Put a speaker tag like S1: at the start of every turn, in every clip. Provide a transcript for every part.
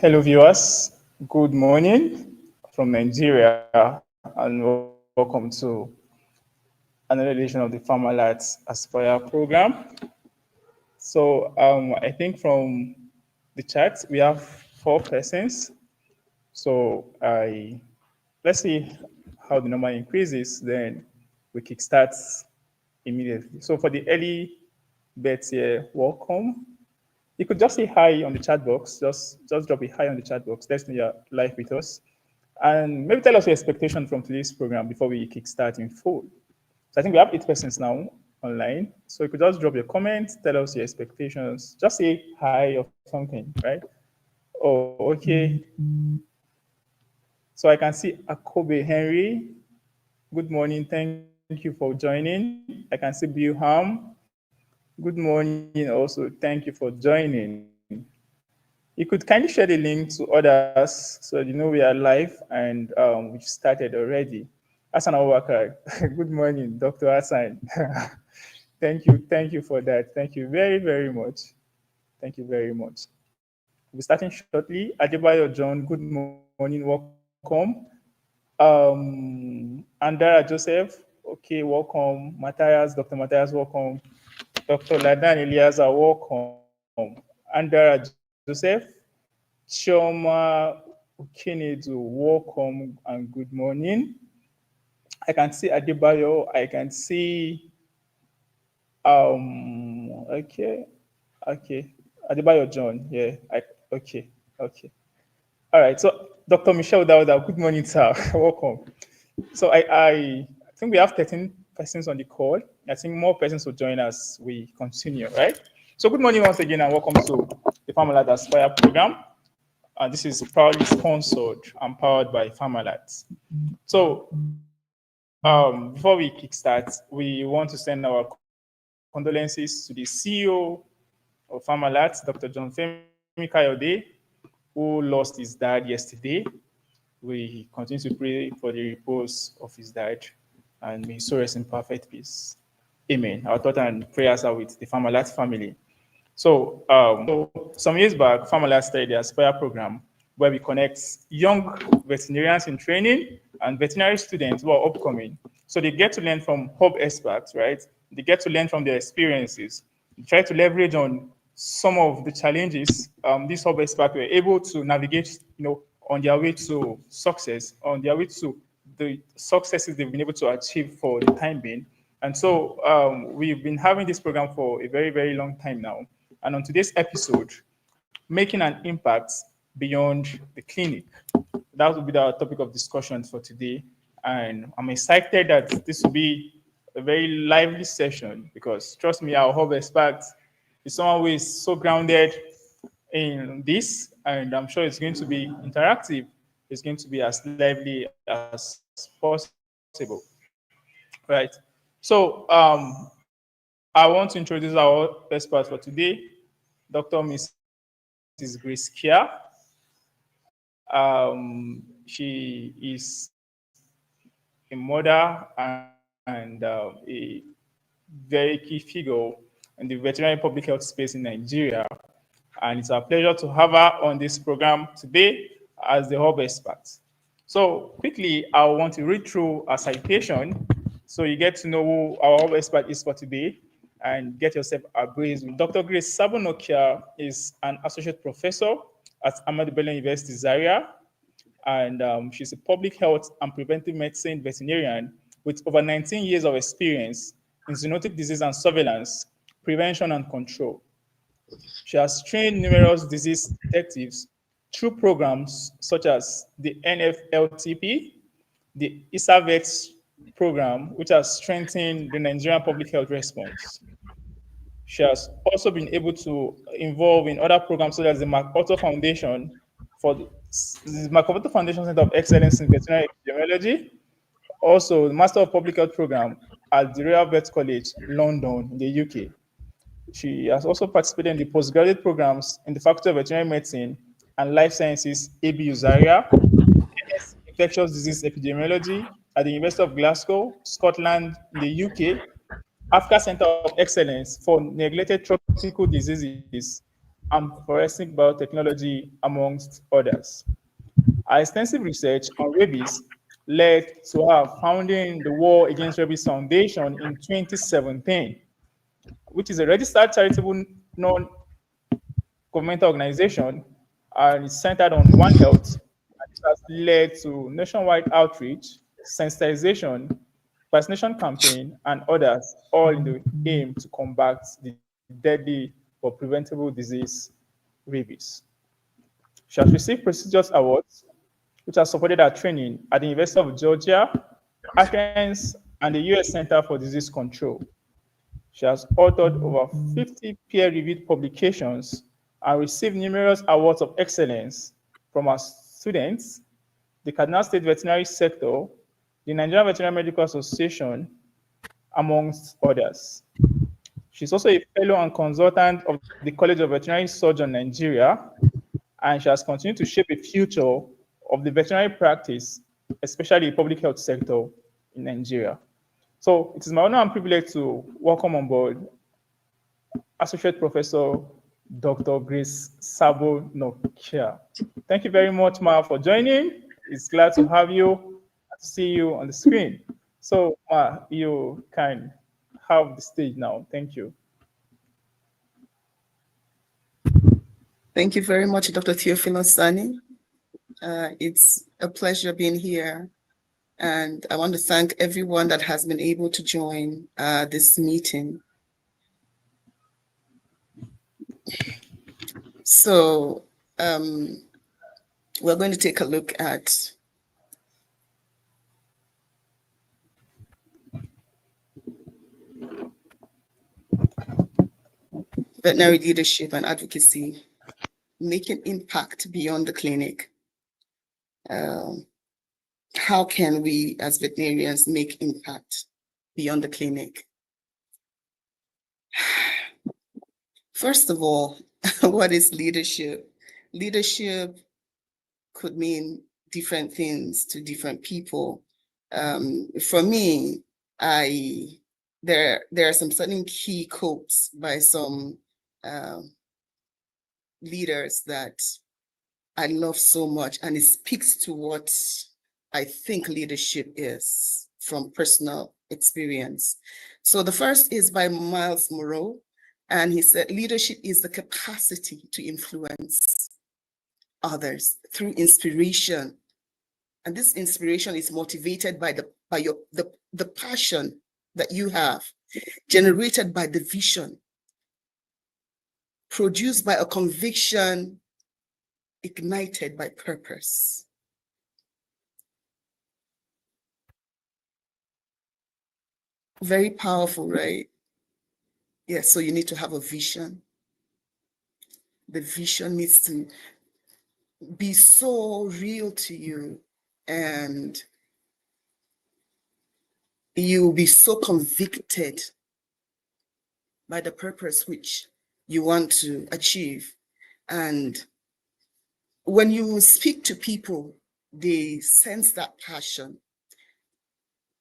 S1: Hello, viewers. Good morning from Nigeria, and welcome to another edition of the Farmer Aspire program. I think from the chat we have 4 persons. So, I let's see how the number increases. Then we kickstart immediately. So, for the early bets here, welcome. You could just say hi on the chat box. Just drop a hi on the chat box. Let's know you're live with us. And maybe tell us your expectation from today's program before we kickstart in full. So I think we have 8 persons now online. So you could just drop your comments, tell us your expectations. Just say hi or something, right? Oh, okay. So I can see Akobe Henry. Good morning. Thank you for joining. I can see Bilham. Good morning also. Thank you for joining. You could kindly share the link to others so that you know we are live and we've started already. Hassan Awakar. Good morning, Dr. Hassan. Thank you for that. Thank you very much. Thank you very much. We'll be starting shortly. Adebayo John, good morning, welcome. Andara Joseph, okay, welcome. Matthias, Dr. Matthias, welcome. Dr. Ladan Eliasa, welcome. Andara Joseph, Chioma Ukinedu, welcome and good morning. I can see Adebayo, I can see, okay, okay. Adebayo John, yeah, okay. All right, so Dr. Michelle Dauda, good morning, sir. Welcome. So I think we have 13 persons on the call. I think more persons will join us. We continue, right? So good morning once again and welcome to the Farmer Aspire program. This is proudly sponsored and powered by Farmerlat. So before we kickstart, we want to send our condolences to the CEO of Farmerlat, Dr. John Femi Kayode, who lost his dad yesterday. We continue to pray for the repose of his dad and may his soul rest in perfect peace. Amen. Our thoughts and prayers are with the Farmerlat family. So some years back, Farmerlat started the Aspire program where we connect young veterinarians in training and veterinary students who are upcoming. So they get to learn from hub experts, right? They get to learn from their experiences. They try to leverage on some of the challenges these hub experts were able to navigate, on their way to success, on their way to the successes they've been able to achieve for the time being. And so we've been having this program for a very long time now. And on today's episode, making an impact beyond the clinic. That will be our topic of discussion for today. And I'm excited that this will be a very lively session because trust me, our hub expert is someone who is so grounded in this, and I'm sure it's going to be interactive. It's going to be as lively as possible. Right. So I want to introduce our expert for today, Dr. Mrs. Grace Kia. She is a mother and a very key figure in the veterinary public health space in Nigeria. And it's our pleasure to have her on this program today as the hub expert. So quickly, I want to read through a citation so you get to know who our hub expert is for today and get yourself abreast. Dr. Grace Sabonokia is an associate professor at Ahmadu Bello University, Zaria, and she's a public health and preventive medicine veterinarian with over 19 years of experience in zoonotic disease and surveillance, prevention and control. She has trained numerous disease detectives through programs such as the NFLTP, the ISAVEX program, which has strengthened the Nigerian public health response. She has also been able to involve in other programs such as the MacArthur Foundation for the MacArthur Foundation Center of Excellence in Veterinary Epidemiology, also the Master of Public Health program at the Royal Vet College, London, in the UK. She has also participated in the postgraduate programs in the Faculty of Veterinary Medicine and Life Sciences, ABU Zaria, Infectious Disease Epidemiology at the University of Glasgow, Scotland, in the UK, Africa Center of Excellence for Neglected Tropical Diseases and forensic biotechnology, amongst others. Her extensive research on rabies led to her founding the War Against Rabies Foundation in 2017, which is a registered charitable non-governmental organization, and it's centered on One Health. And this has led to nationwide outreach, sensitization, vaccination campaign, and others, all in the aim to combat the deadly or preventable disease, rabies. She has received prestigious awards, which has supported her training at the University of Georgia, Athens, and the US Center for Disease Control. She has authored over 50 peer-reviewed publications and received numerous awards of excellence from her students, the Kaduna State Veterinary Sector, the Nigerian Veterinary Medical Association, amongst others. She's also a fellow and consultant of the College of Veterinary Surgeons Nigeria, and she has continued to shape a future of the veterinary practice, especially the public health sector in Nigeria. So it is my honor and privilege to welcome on board Associate Professor Dr. Grace Sabo Nokia. Thank you very much, Ma, for joining. It's glad to have you and to see you on the screen. So, Ma, you can have the stage now. Thank you.
S2: Thank you very much, Dr. Theophilus Sani. It's a pleasure being here. And I want to thank everyone that has been able to join this meeting. So we're going to take a look at veterinary leadership and advocacy, making impact beyond the clinic. How can we as veterinarians make impact beyond the clinic? First of all, what is leadership? Leadership could mean different things to different people. For me, there are some certain key quotes by some leaders that I love so much, and it speaks to what I think leadership is from personal experience. So the first is by Miles Monroe, and he said, leadership is the capacity to influence others through inspiration. And this inspiration is motivated by the passion that you have, generated by the vision, produced by a conviction, ignited by purpose. Very powerful, right? Yes, so you need to have a vision. The vision needs to be so real to you, and you will be so convicted by the purpose which you want to achieve. And when you speak to people, they sense that passion,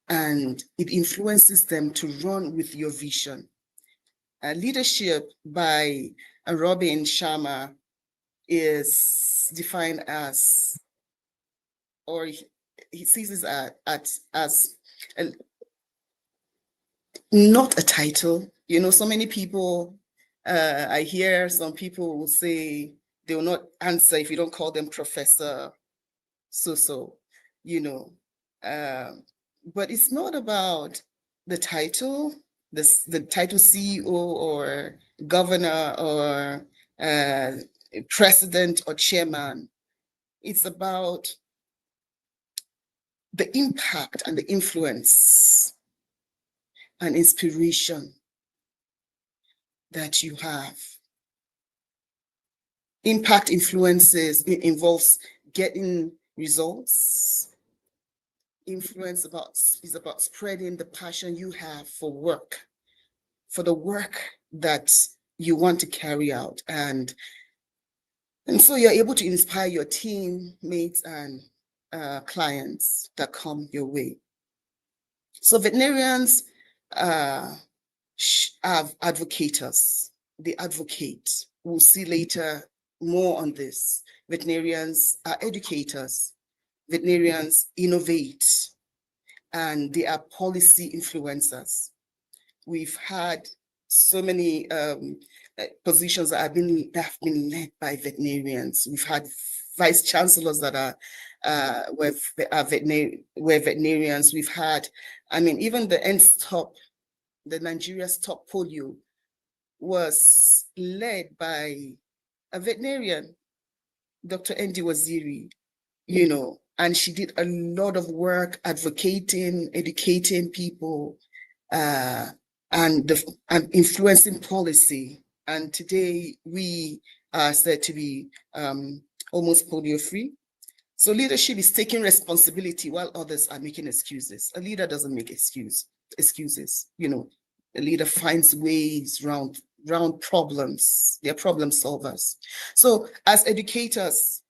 S2: and it influences them to run with your vision. Leadership by Robin Sharma is defined as, or he sees it as not a title. You know, so many people, I hear some people will say they will not answer if you don't call them Professor so, you know. But it's not about the title, the title CEO or governor or president or chairman. It's about the impact and the influence and inspiration that you have. Impact influences, it involves getting results. Influence is about spreading the passion you have for work, for the work that you want to carry out. And so you're able to inspire your teammates and clients that come your way. So veterinarians have advocators. They advocate. we'll see later more on this. Veterinarians are educators. Veterinarians innovate, and they are policy influencers. We've had so many positions that have been led by veterinarians. We've had vice chancellors that are veterinarians. We've had, I mean, even the Nigeria's top polio was led by a veterinarian, Dr. Endi Waziri, and she did a lot of work advocating, educating people, and influencing policy. And today we are said to be almost polio free. So leadership is taking responsibility while others are making excuses. A leader doesn't make excuses. A leader finds ways around problems. They're problem solvers. So as educators,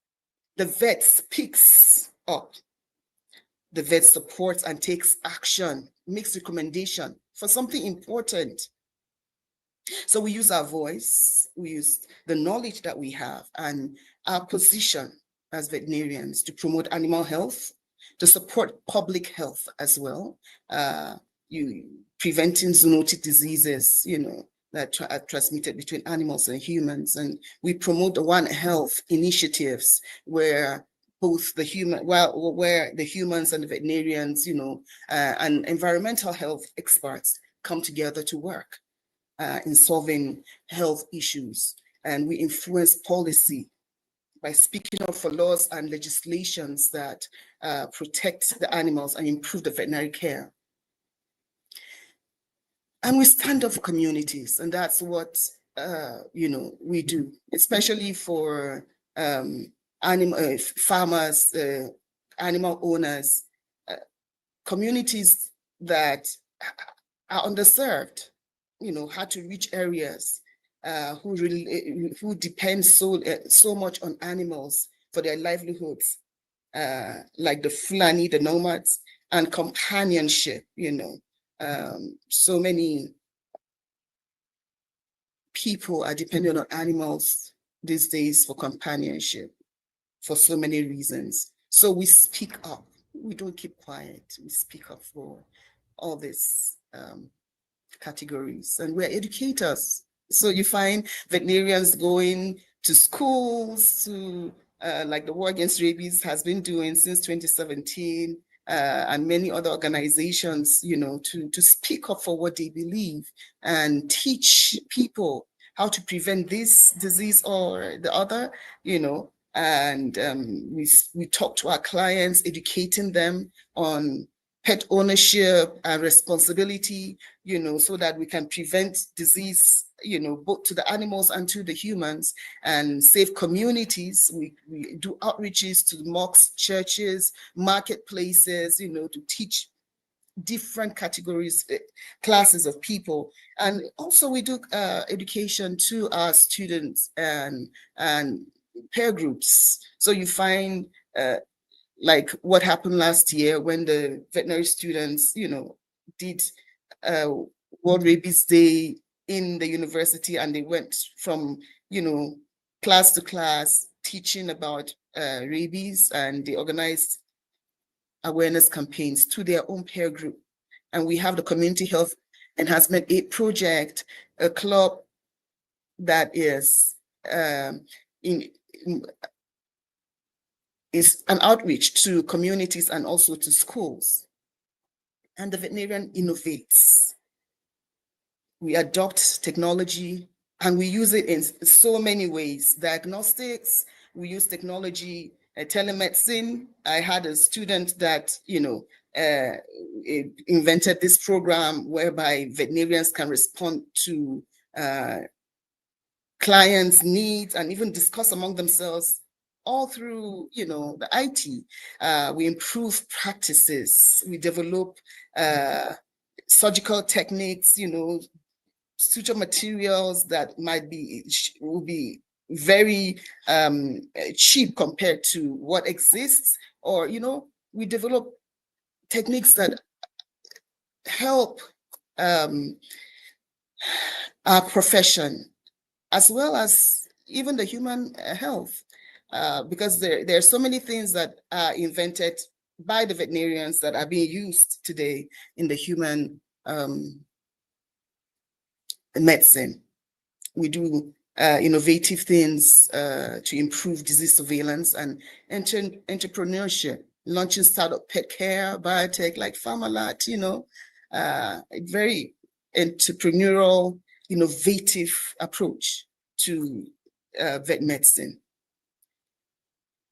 S2: the vet speaks up. The vet supports and takes action, makes recommendation for something important. So we use our voice, we use the knowledge that we have and our position as veterinarians to promote animal health, to support public health as well, preventing zoonotic diseases, that are transmitted between animals and humans. And we promote the One Health initiatives where both the humans and the veterinarians, and environmental health experts come together to work in solving health issues. And we influence policy by speaking up for laws and legislations that protect the animals and improve the veterinary care. And we stand up for communities, and that's what we do, especially for animal farmers, animal owners, communities that are underserved, hard to reach areas, who depend so much on animals for their livelihoods, like the Fulani, the nomads, and companionship. So many people are dependent on animals these days for companionship for so many reasons. So we speak up. We don't keep quiet. We speak up for all these categories, and we're educators. So you find veterinarians going to schools to, like the War Against Rabies has been doing since 2017, and many other organizations, to speak up for what they believe and teach people how to prevent this disease or the other, and we talk to our clients, educating them on pet ownership and responsibility, so that we can prevent disease, both to the animals and to the humans, and save communities. We do outreaches to mosques, churches, marketplaces, to teach different categories, classes of people. And also we do education to our students and peer groups. So you find like what happened last year when the veterinary students, did World Rabies Day in the university, and they went from, class to class teaching about rabies, and they organized awareness campaigns to their own peer group. And we have the Community Health Enhancement Aid Project, a club that is is an outreach to communities and also to schools. And the veterinarian innovates. We adopt technology and we use it in so many ways. Diagnostics, we use technology, telemedicine. I had a student that, invented this program whereby veterinarians can respond to clients' needs and even discuss among themselves all through, the IT. We improve practices. We develop surgical techniques, suture materials that will be very cheap compared to what exists, or, we develop techniques that help our profession, as well as even the human health, because there are so many things that are invented by the veterinarians that are being used today in the human medicine. We do innovative things to improve disease surveillance and entrepreneurship, launching startup pet care, biotech like Pharmalat, a very entrepreneurial, innovative approach to vet medicine.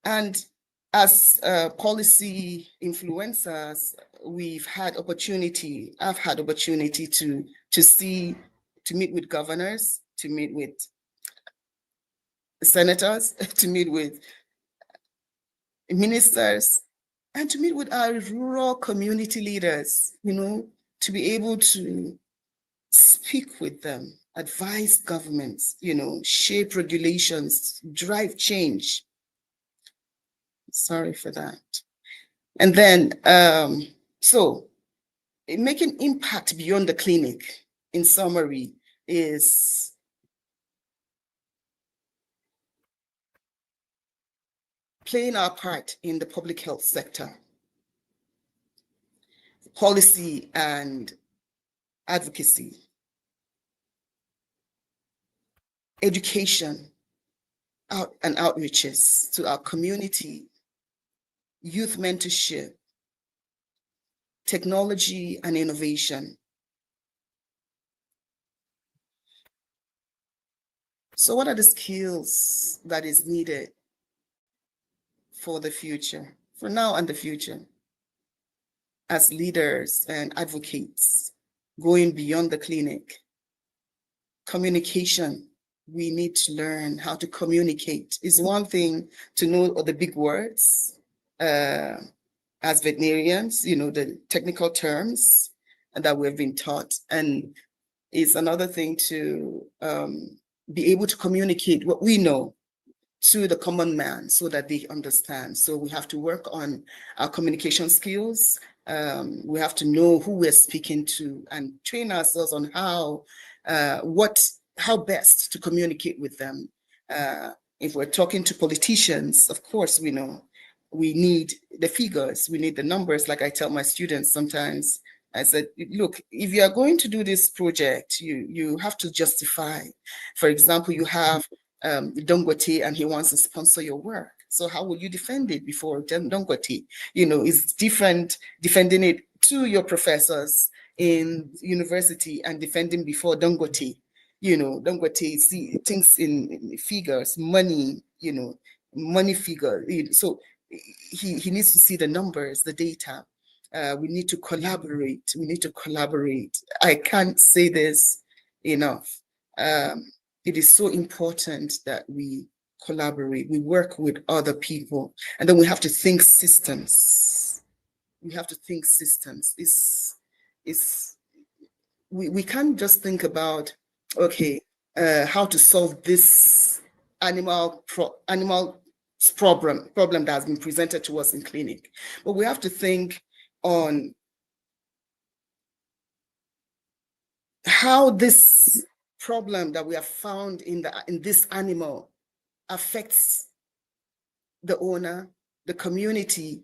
S2: And as policy influencers, I've had opportunity to meet with governors, to meet with senators, to meet with ministers, and to meet with our rural community leaders, to be able to speak with them, advise governments, shape regulations, drive change. Sorry for that. And then, so making impact beyond the clinic, in summary, is playing our part in the public health sector, policy and advocacy, education, and outreaches to our community, youth mentorship, technology and innovation. So what are the skills that is needed for the future, for now and the future? As leaders and advocates, going beyond the clinic, communication. We need to learn how to communicate. It's one thing to know the big words as veterinarians, the technical terms that we've been taught. And it's another thing to be able to communicate what we know to the common man so that they understand. So we have to work on our communication skills. We have to know who we're speaking to and train ourselves on how best to communicate with them. If we're talking to politicians, of course, we know we need the figures, we need the numbers. Like I tell my students sometimes, I said, look, if you are going to do this project, you have to justify. For example, you have Dangote and he wants to sponsor your work. So how will you defend it before Dangote? It's different defending it to your professors in university and defending before Dangote. Dangote thinks in figures, money, money figure. So he needs to see the numbers, the data. We need to collaborate. I can't say this enough. It is so important that we collaborate, we work with other people, and then we have to think systems. We can't just think about, okay, how to solve this animal problem that has been presented to us in clinic, but we have to think on how this problem that we have found in this animal affects the owner, the community,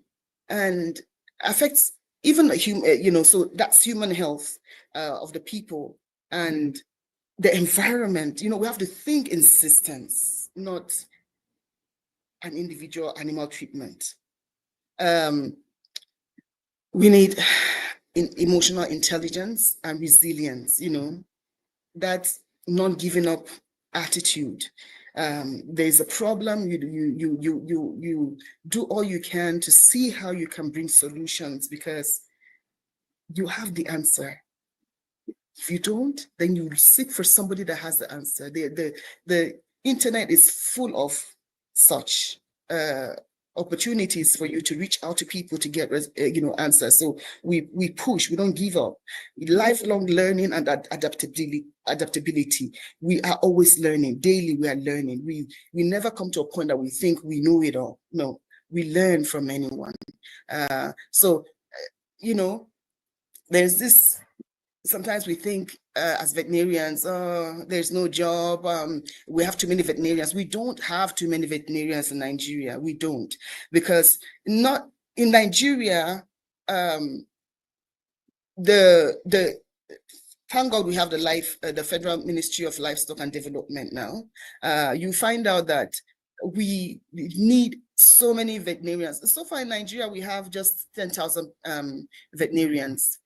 S2: and affects even the human, so that's human health of the people and the environment. We have to think in systems, not an individual animal treatment. We need emotional intelligence and resilience, that non-giving up attitude. There's a problem, you do all you can to see how you can bring solutions, because you have the answer. If you don't, then you seek for somebody that has the answer. The internet is full of such opportunities for you to reach out to people to get answers. So we push, we don't give up. Lifelong learning and adaptability. We are always learning. Daily we are learning. We never come to a point that we think we know it all. No, we learn from anyone. So there's this sometimes we think as veterinarians, there's no job. We have too many veterinarians. We don't have too many veterinarians in Nigeria. We don't, because not in Nigeria, the thank God we have the Federal Ministry of Livestock and Development now. You find out that we need so many veterinarians. So far in Nigeria, we have just 10,000 veterinarians.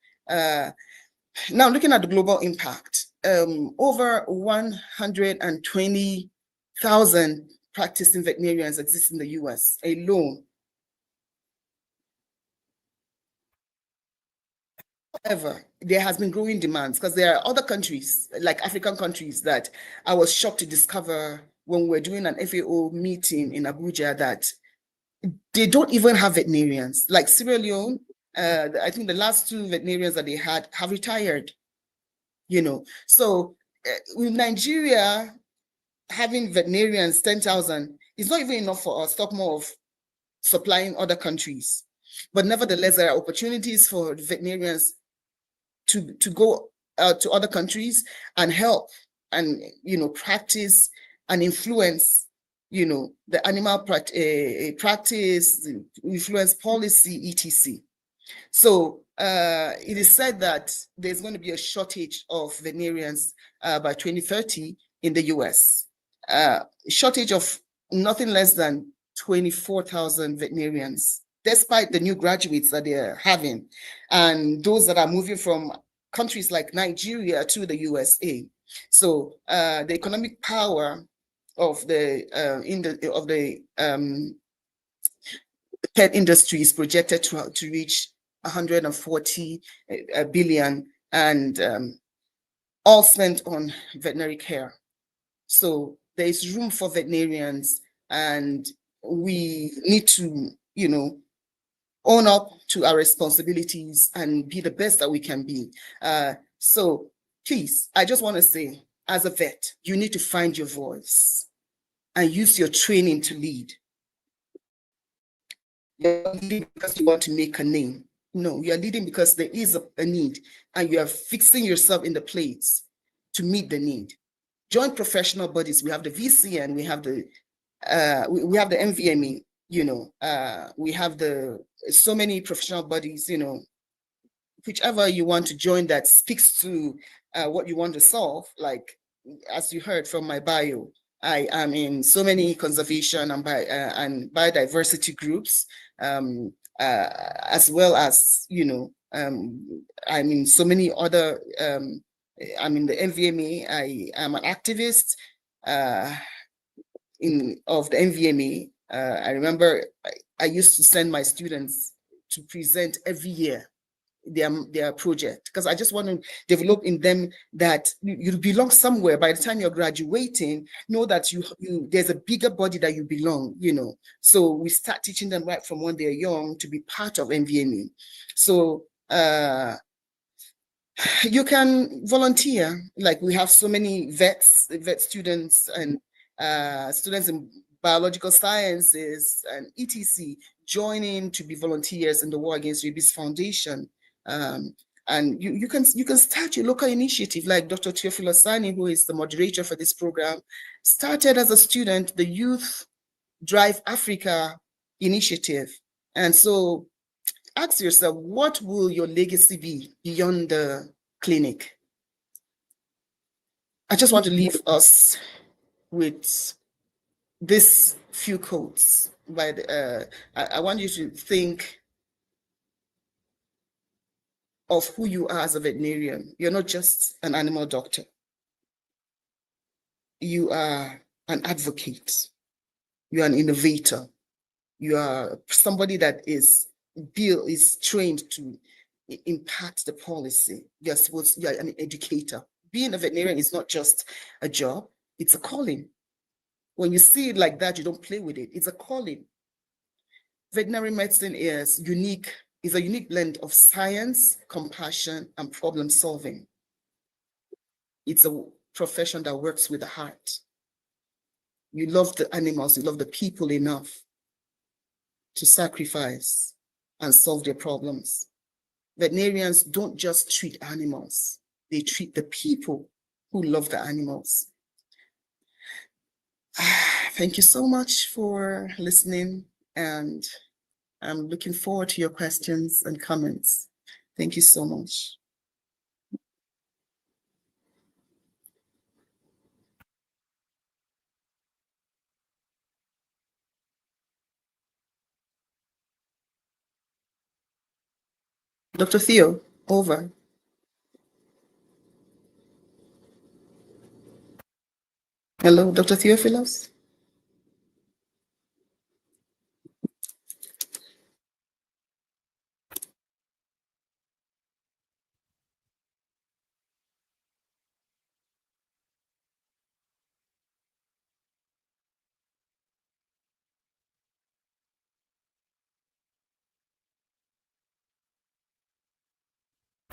S2: Now, looking at the global impact, over 120,000 practicing veterinarians exist in the US alone. However, there has been growing demands because there are other countries, like African countries, that I was shocked to discover when we were doing an FAO meeting in Abuja that they don't even have veterinarians. Like Sierra Leone, I think the last 2 veterinarians that they had have retired. So with Nigeria having veterinarians 10,000 is not even enough for us. Talk more of supplying other countries. But nevertheless, there are opportunities for veterinarians to go to other countries and help and practice and influence the animal practice, influence policy, etc. So it is said that there's going to be a shortage of veterinarians by 2030 in the US. Shortage of nothing less than 24,000 veterinarians, despite the new graduates that they're having, and those that are moving from countries like Nigeria to the USA. So the economic power of the pet industry is projected to reach 140 billion, and all spent on veterinary care. So there is room for veterinarians, and we need to, own up to our responsibilities and be the best that we can be. So please, I just want to say, as a vet, you need to find your voice and use your training to lead. You're not leading because you want to make a name. No, you're leading because there is a need, and you are fixing yourself in the place to meet the need. Join professional bodies. We have the VCN, we have the MVME, we have so many professional bodies, whichever you want to join that speaks to what you want to solve. Like, as you heard from my bio, I am in so many conservation and biodiversity groups, as well as, I'm in so many other, I'm in the MVMA. I am an activist of the MVMA. I remember I used to send my students to present every year their project, because I just want to develop in them that you belong somewhere. By the time you're graduating, know that there's a bigger body that you belong, So we start teaching them right from when they're young to be part of MVME. So you can volunteer. Like, we have so many vet students and students in biological sciences and etc. joining to be volunteers in the War Against Rabies Foundation. And you can start your local initiative, like Dr. Theophilus Sani, who is the moderator for this program, started as a student the Youth Drive Africa initiative. And so ask yourself, what will your legacy be beyond the clinic? I just want to leave us with this few quotes. I want you to think of who you are as a veterinarian. You're not just an animal doctor. You are an advocate. You are an innovator. You are somebody that is trained to impact the policy. You're an educator. Being a veterinarian is not just a job, it's a calling. When you see it like that, you don't play with it. It's a calling. Veterinary medicine is a unique blend of science, compassion, and problem solving. It's a profession that works with the heart. You love the animals, you love the people enough to sacrifice and solve their problems. Veterinarians don't just treat animals, they treat the people who love the animals. Thank you so much for listening, and I'm looking forward to your questions and comments. Thank you so much. Dr. Theo, over. Hello, Dr. Theophilus.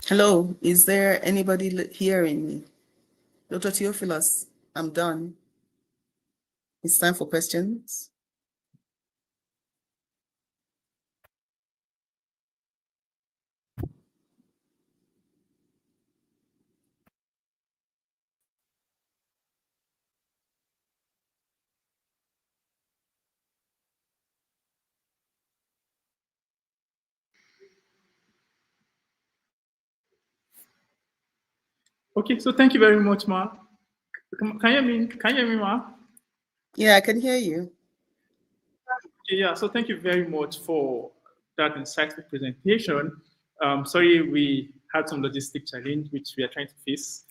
S2: Hello, is there anybody hearing me? Dr. Theophilus, I'm done. It's time for questions.
S1: Okay, so thank you very much, Ma. Can you hear me? Can you hear me, Ma?
S2: Yeah, I can hear you.
S1: Okay, yeah, so thank you very much for that insightful presentation. Sorry, we had some logistic challenge which we are trying to fix.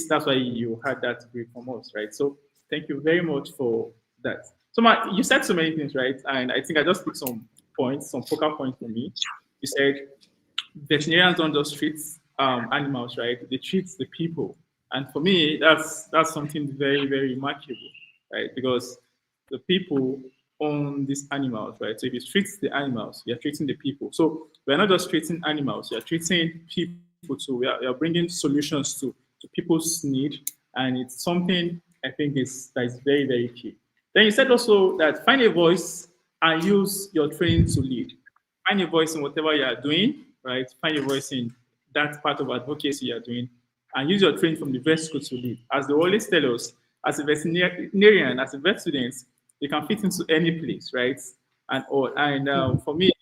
S1: That's why you had that brief from us, right? So thank you very much for that. So Ma, you said so many things, right? And I think I just picked some points, some focal points for me. You said veterinarians don't just treat animals, right? They treat the people. And for me, that's something very, very remarkable, right? Because the people own these animals, right? So if you treat the animals, you're treating the people. So we're not just treating animals, you're treating people too. We are bringing solutions to people's need. And it's something I think that is very, very key. Then you said also that find a voice and use your training to lead. Find a voice in whatever you are doing, right? Find a voice in that part of advocacy you are doing, and use your training from the vet school to lead. As they always tell us, as a veterinarian, as a vet student, you can fit into any place, right? And all. And for me,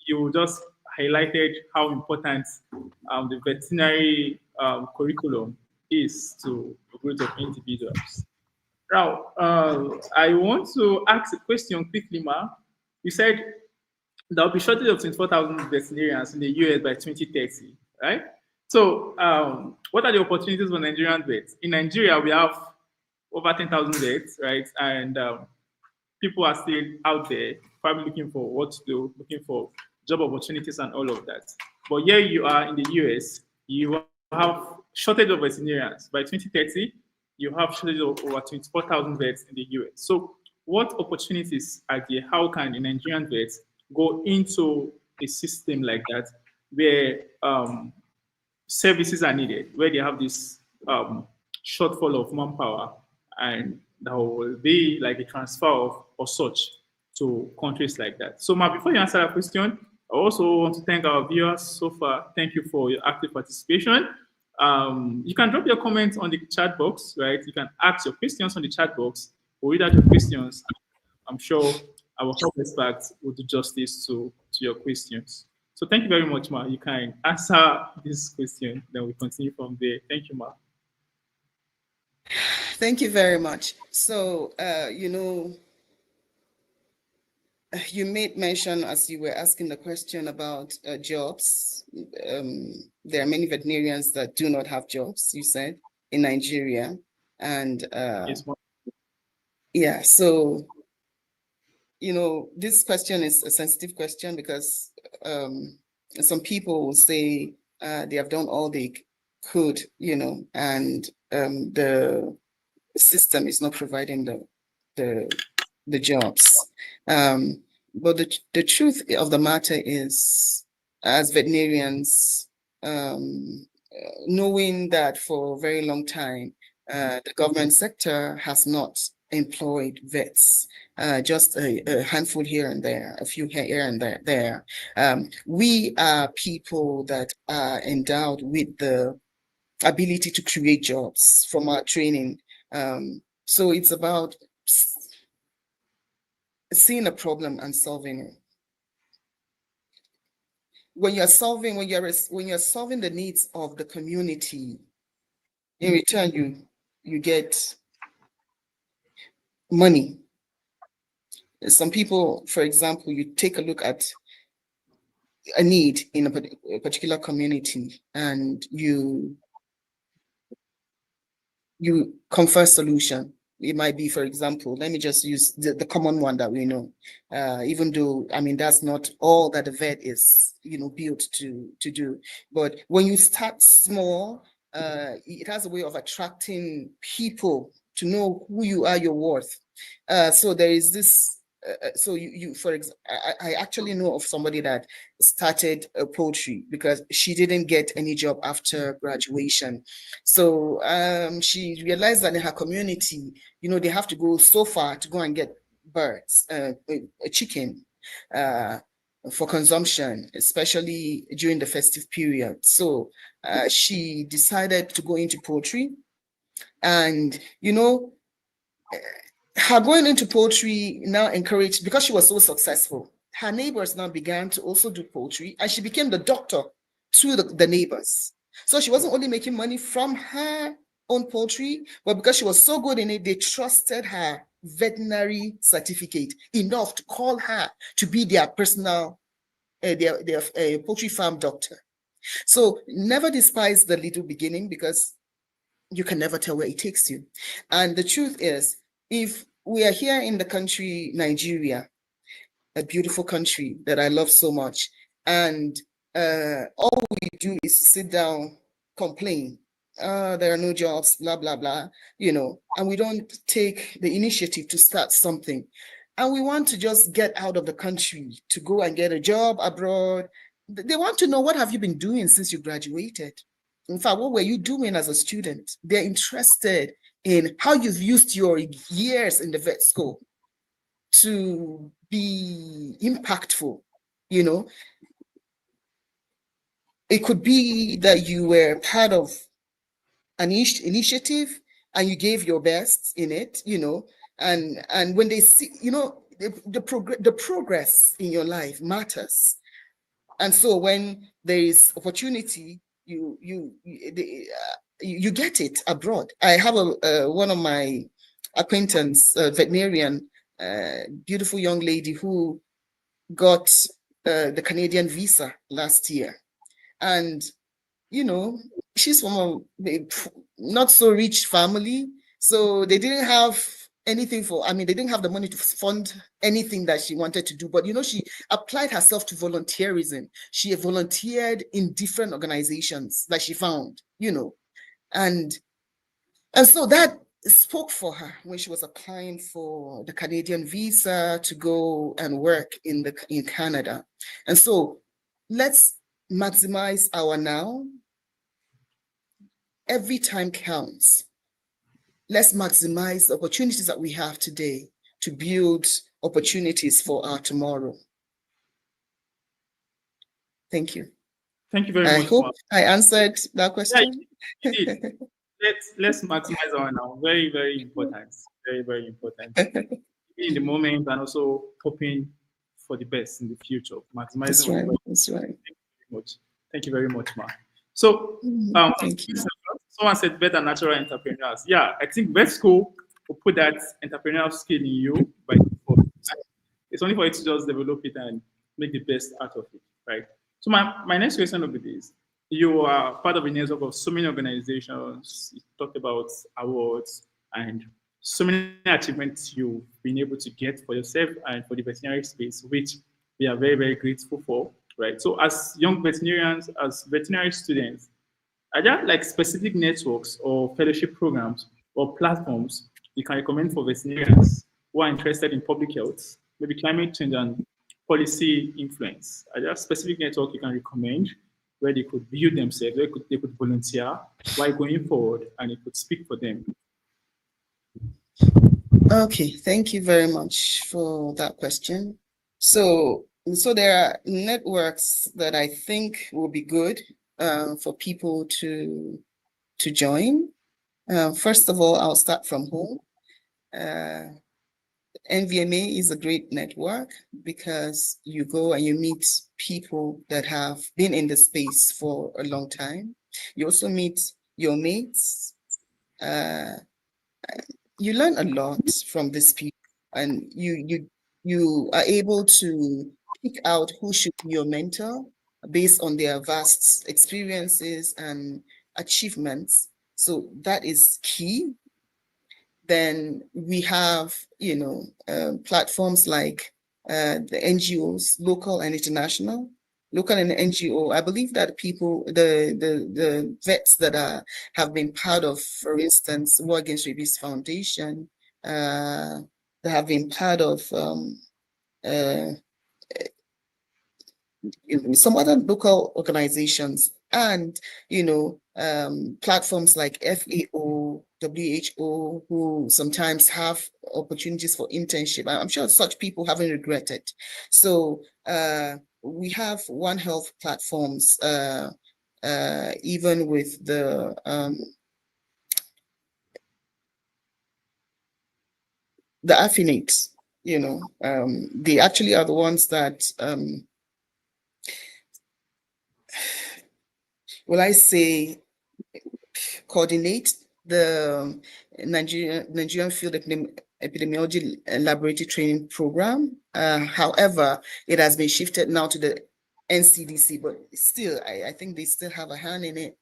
S1: you just highlighted how important the veterinary curriculum is to the growth of individuals. Now, I want to ask a question quickly, Ma. You said there will be shortage of 24,000 veterinarians in the US by 2030, right? So, what are the opportunities for Nigerian vets? In Nigeria, we have over 10,000 vets, right? And people are still out there, probably looking for what to do, looking for job opportunities and all of that. But here you are in the US, you have shortage of veterinarians. By 2030, you have shortage of over 24,000 vets in the US. So what opportunities are there? How can the Nigerian vets go into a system like that where services are needed, where they have this shortfall of manpower, and there will be like a transfer of or such to countries like that. So, Ma, before you answer that question, I also want to thank our viewers so far. Thank you for your active participation. You can drop your comments on the chat box, right? You can ask your questions on the chat box. We'll read out your questions. I'm sure our health experts will do justice to your questions. So thank you very much, Ma. You can answer this question, then we continue from there. Thank you, Ma.
S2: Thank you very much. So, you made mention as you were asking the question about jobs. There are many veterinarians that do not have jobs, you said, in Nigeria. And
S1: Yes, Ma.
S2: yeah, so, this question is a sensitive question because some people will say they have done all they could, and the system is not providing the jobs. But the truth of the matter is, as veterinarians, knowing that for a very long time, the government sector has not employed vets, just a handful here and there, a few here and there. We are people that are endowed with the ability to create jobs from our training. So it's about seeing a problem and solving it. When you're solving the needs of the community, in return you get money. Some people, for example, you take a look at a need in a particular community and you confer solution. It might be, for example, let me just use the common one that we know, even though, I mean, that's not all that the vet is, built to do. But when you start small, it has a way of attracting people to know who you are, your worth. So there is this, so you for example, I actually know of somebody that started poultry because she didn't get any job after graduation. So she realized that in her community, they have to go so far to go and get birds, a chicken, for consumption, especially during the festive period. So she decided to go into poultry, and her going into poultry now encouraged, because she was so successful, her neighbors now began to also do poultry, and she became the doctor to the neighbors. So she wasn't only making money from her own poultry, but because she was so good in it, they trusted her veterinary certificate enough to call her to be their personal, their poultry farm doctor. So never despise the little beginning, because you can never tell where it takes you. And the truth is, if we are here in the country, Nigeria, a beautiful country that I love so much, and all we do is sit down, complain, there are no jobs, blah, blah, blah, and we don't take the initiative to start something. And we want to just get out of the country to go and get a job abroad. They want to know, what have you been doing since you graduated? In fact, what were you doing as a student? They're interested in how you've used your years in the vet school to be impactful. It could be that you were part of an initiative and you gave your best in it, and when they see, the progress in your life matters. And so when there is opportunity, you get it abroad. I have one of my acquaintance, veterinarian, beautiful young lady who got the Canadian visa last year, and she's from a not so rich family, so they didn't have anything they didn't have the money to fund anything that she wanted to do. But she applied herself to volunteerism. She volunteered in different organizations that she found, and so that spoke for her when she was applying for the Canadian visa to go and work in Canada. And so let's maximize our now. Every time counts. Let's maximize the opportunities that we have today to build opportunities for our tomorrow. Thank you.
S1: Thank you very much.
S2: I hope I answered that question.
S1: Yeah, you did. Let's maximize our now. Very, very important. Very, very important. In the moment, and also hoping for the best in the future. Maximizing.
S2: That's right. That's right.
S1: Thank you very much. Thank you very much, Ma. So,
S2: thank you.
S1: Someone said better natural entrepreneurs. Yeah, I think vet school will put that entrepreneurial skill in you by default. It's only for you to just develop it and make the best out of it, right? So my next question will be this. You are part of a network of so many organizations. You talked about awards and so many achievements you've been able to get for yourself and for the veterinary space, which we are very, very grateful for, right? So as young veterinarians, as veterinary students, are there like specific networks or fellowship programs or platforms you can recommend for veterinarians who are interested in public health, maybe climate change and policy influence? Are there specific network you can recommend where they could build themselves, where they could volunteer while going forward, and it could speak for them?
S2: Okay, thank you very much for that question. So there are networks that I think will be good for people to to join. First of all, I'll start from home. NVMA is a great network because you go and you meet people that have been in the space for a long time. You also meet your mates. You learn a lot from these people, and you are able to pick out who should be your mentor based on their vast experiences and achievements. So that is key. Then we have, platforms like the NGOs, local and international. Local and NGO, I believe that people, the vets that have been part of, for instance, War Against Rabies Foundation, that have been part of uh, some other local organizations, and platforms like FAO, WHO, who sometimes have opportunities for internship. I'm sure such people haven't regretted. So we have One Health platforms, even with the affiliates. They actually are the ones that will I say coordinate the Nigerian Field Epidemiology Laboratory Training Program. However, it has been shifted now to the NCDC, but still, I think they still have a hand in it.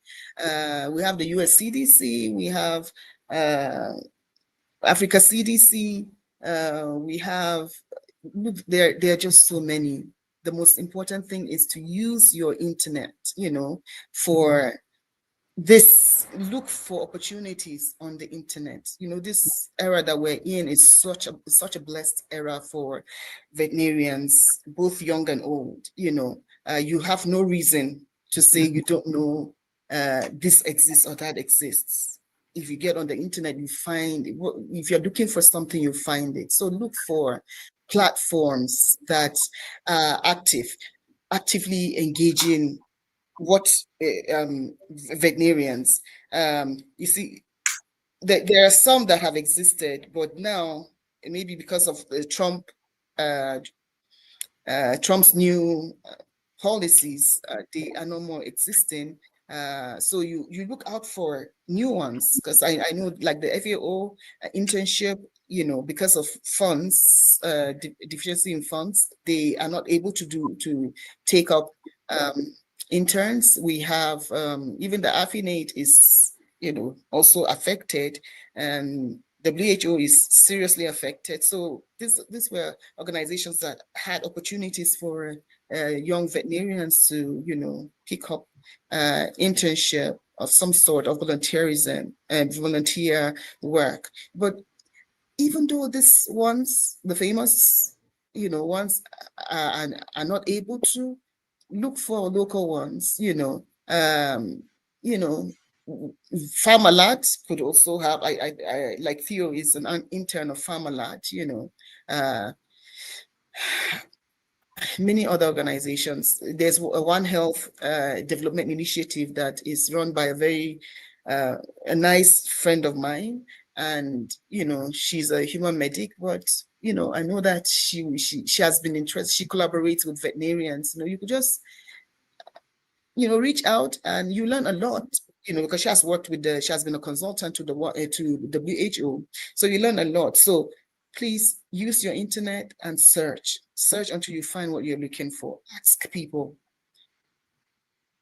S2: We have the US CDC, we have Africa CDC, we have, there are just so many. The most important thing is to use your internet, for this. Look for opportunities on the internet. This era that we're in is such a blessed era for veterinarians, both young and old. You have no reason to say you don't know this exists or that exists. If you get on the internet, you find, if you're looking for something, you find it. So look for platforms that are actively engaging what veterinarians. You see, there are some that have existed, but now maybe because of the Trump's new policies, they are no more existing. So you look out for new ones, because I know, like the FAO internship, because of funds, deficiency in funds, they are not able to take up interns. We have even the affiliate is also affected, and WHO is seriously affected. So these were organizations that had opportunities for young veterinarians to pick up internship of some sort of volunteerism and volunteer work. But even though these ones, the famous ones, are not able to, look for local ones. Pharmalat could also have, I like Theo is an intern of Pharmalat. Many other organizations. There's a One Health development initiative that is run by a very a nice friend of mine, and she's a human medic, but I know that she has been interested. She collaborates with veterinarians. You could just reach out, and you learn a lot. Because she has worked with she has been a consultant to the WHO, so you learn a lot. So please use your internet and search until you find what you're looking for. Ask people.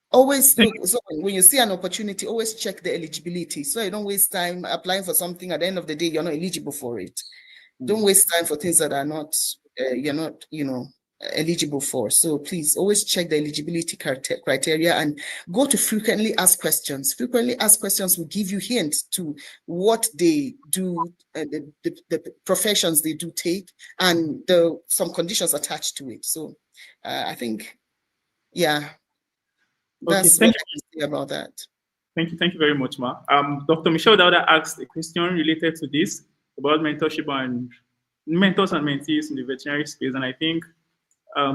S2: Always look. So when you see an opportunity, always check the eligibility, so you don't waste time applying for something. At the end of the day, you're not eligible for it. Don't waste time for things that are not you're not eligible for. So please always check the eligibility criteria and go to frequently asked questions. Frequently asked questions will give you hints to what they do, the professions they do take, and some conditions attached to it. So I think, yeah, that's what I can say about that.
S1: Thank you very much, Ma. Dr. Michelle Dauda asked a question related to this about mentorship and mentors and mentees in the veterinary space, and I think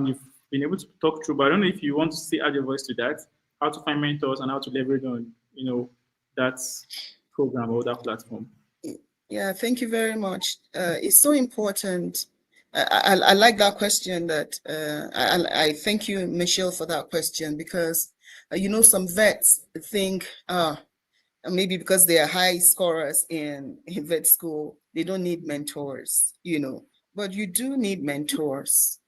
S1: you've been able to talk through, but I don't know if you want to add your voice to that, how to find mentors and how to leverage on, that program or that platform?
S2: Yeah, thank you very much. It's so important. I like that question. I thank you, Michelle, for that question, because some vets think maybe because they are high scorers in vet school, they don't need mentors, but you do need mentors,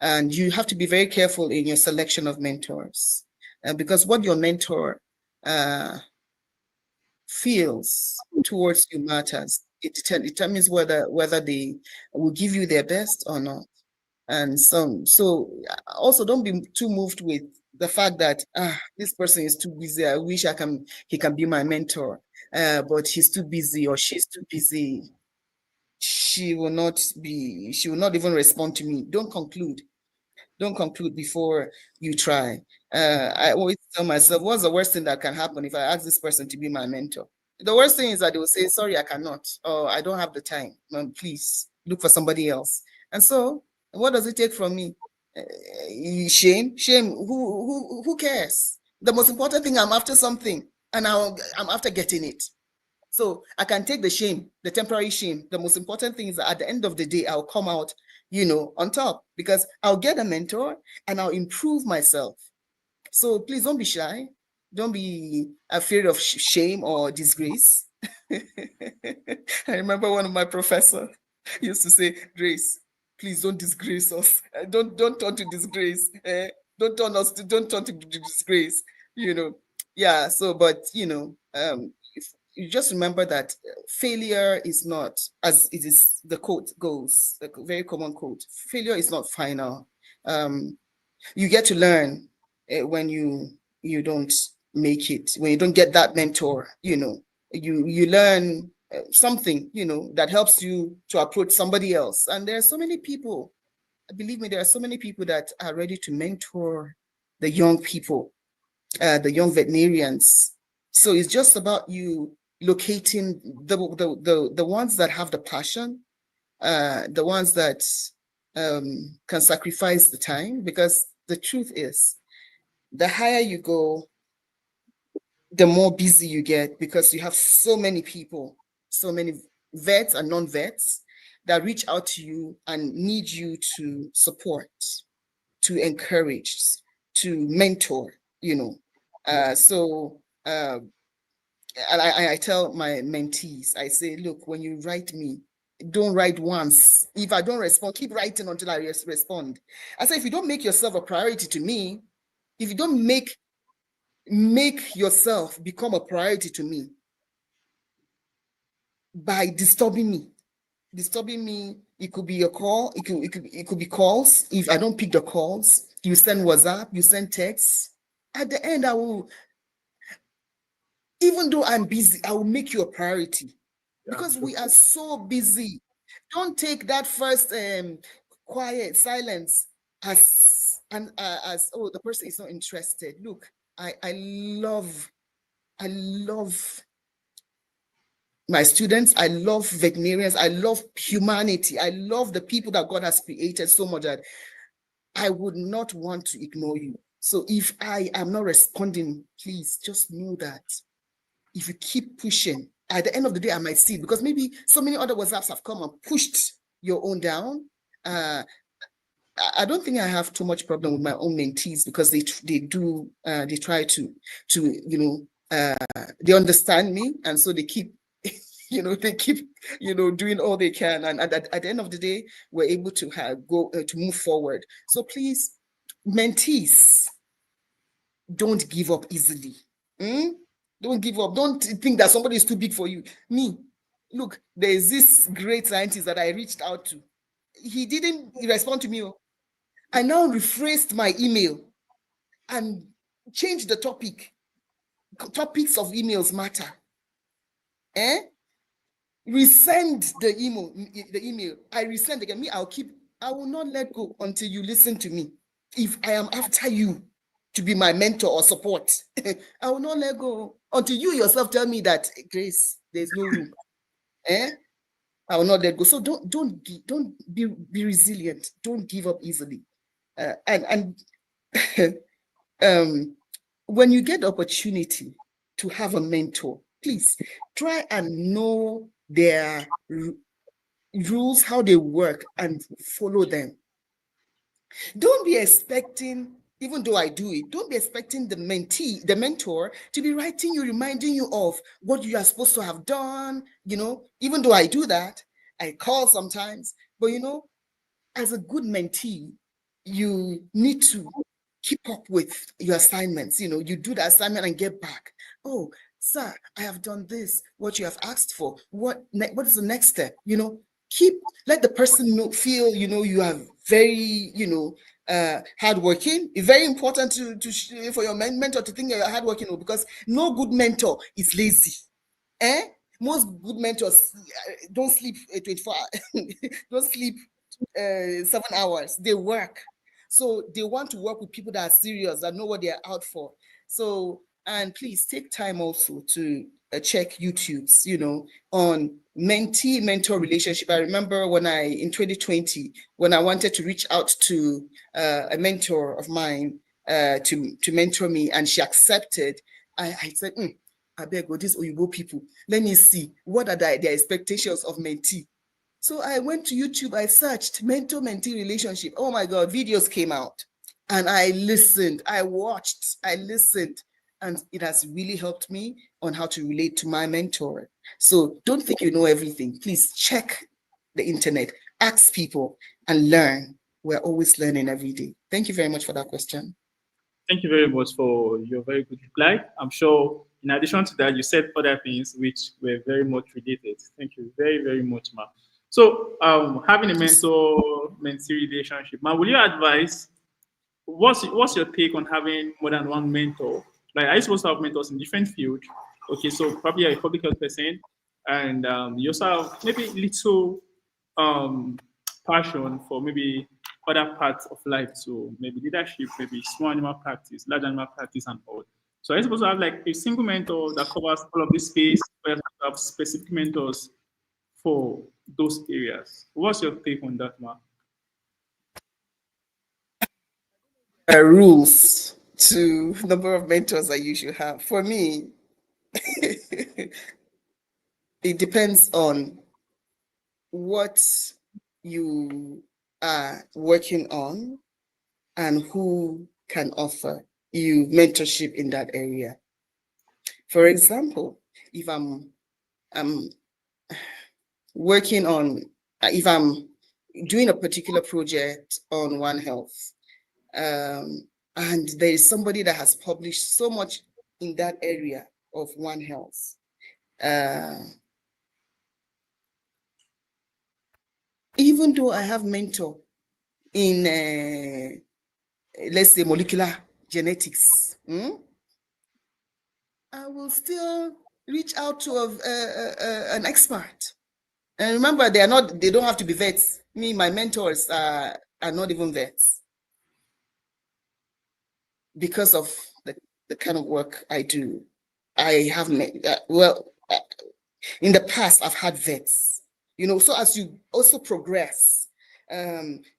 S2: and you have to be very careful in your selection of mentors, because what your mentor feels towards you matters. It determines whether they will give you their best or not. And so also don't be too moved with the fact that this person is too busy. I wish he can be my mentor, but he's too busy or she's too busy. She will not even respond to me. Don't conclude before you try. I always tell myself, what's the worst thing that can happen if I ask this person to be my mentor? The worst thing is that they will say, sorry, I cannot, or I don't have the time. Please look for somebody else. And so what does it take from me? Shame. Who cares? The most important thing, I'm after something, and I'm after getting it. So I can take the shame, the temporary shame. The most important thing is that at the end of the day, I'll come out, on top, because I'll get a mentor and I'll improve myself. So please don't be shy. Don't be afraid of shame or disgrace. I remember one of my professors used to say, Grace, please don't disgrace us. Don't turn to disgrace. Don't turn to disgrace. Yeah. So, but you just remember that failure is not, as it is the quote goes, a very common quote. Failure is not final. You get to learn when you don't make it, when you don't get that mentor. You learn something that helps you to approach somebody else. And there are so many people. Believe me, there are so many people that are ready to mentor the young people, the young veterinarians. So it's just about you locating the ones that have the passion, the ones that can sacrifice the time, because the truth is, the higher you go, the more busy you get, because you have so many people, so many vets and non-vets that reach out to you and need you to support, to encourage, to mentor, and I tell my mentees, I say, look, when you write me, don't write once. If I don't respond, keep writing until I respond. I say, if you don't make yourself a priority to me, if you don't make yourself become a priority to me by disturbing me, it could be a call, it could be calls. If I don't pick the calls, you send WhatsApp, you send texts. At the end, I will, even though I'm busy, I will make you a priority, because we are so busy. Don't take that first quiet silence as oh, the person is not interested. Look, I love my students. I love veterinarians. I love humanity. I love the people that God has created so much that I would not want to ignore you. So if I am not responding, please just know that if you keep pushing, at the end of the day, I might see it, because maybe so many other WhatsApps have come and pushed your own down. I don't think I have too much problem with my own mentees, because they try to they understand me, and so they keep doing all they can, and at the end of the day, we're able to to move forward. So please, mentees, don't give up easily. Don't give up. Don't think that somebody is too big for you. Me, look, there is this great scientist that I reached out to. He didn't respond to me. I now rephrased my email and changed the topic. Topics of emails matter. Resend the email. I resend again. I will not let go until you listen to me. If I am after you to be my mentor or support, I will not let go until you yourself tell me that, Grace, there's no room. I will not let go. So don't be resilient. Don't give up easily. And when you get the opportunity to have a mentor, please try and know their rules, how they work, and follow them. Don't be expecting, even though I do it, don't be expecting the mentee, the mentor, to be writing you, reminding you of what you are supposed to have done. Even though I do that, I call sometimes, but as a good mentee, you need to keep up with your assignments. You do the assignment and get back. Oh, sir, I have done this, what you have asked for. What is the next step? Let the person feel, you are very, hardworking. It's very important for your mentor to think you're hardworking, because no good mentor is lazy. Most good mentors don't sleep 24 hours, don't sleep 7 hours. They work. So they want to work with people that are serious, that know what they're out for. So, and please take time also to check YouTube's, on mentee-mentor relationship. I remember in 2020, when I wanted to reach out to a mentor of mine to mentor me, and she accepted, I said, I beg these Oyibo people, let me see, what are their expectations of mentee? So I went to YouTube, I searched mentor-mentee relationship. Oh my God, videos came out. And I listened, I watched, I listened. And it has really helped me on how to relate to my mentor. So don't think you know everything. Please check the internet, ask people, and learn. We're always learning every day. Thank you very much for that question.
S1: Thank you very much for your very good reply. I'm sure in addition to that, you said other things which were very much related. Thank you very, very much, ma. So having a mentor-mentee relationship, ma, will you advise, what's your take on having more than one mentor? Like, are you supposed to have mentors in different fields? Okay, so probably you're a public health person, and you also have maybe little um, passion for maybe other parts of life. So maybe leadership, maybe small animal practice, large animal practice, and all. So are you supposed to have like a single mentor that covers all of this space, or you have specific mentors for those areas? What's your take on that, Mark?
S2: Rules to number of mentors that you should have. For me, it depends on what you are working on and who can offer you mentorship in that area. For example, if I'm working on, if I'm doing a particular project on One Health, and there is somebody that has published so much in that area of One Health, even though I have mentor in, let's say, molecular genetics, I will still reach out to an expert. And remember, they don't have to be vets. My mentors are not even vets, because of the kind of work I do. I have, in the past, I've had vets, so as you also progress,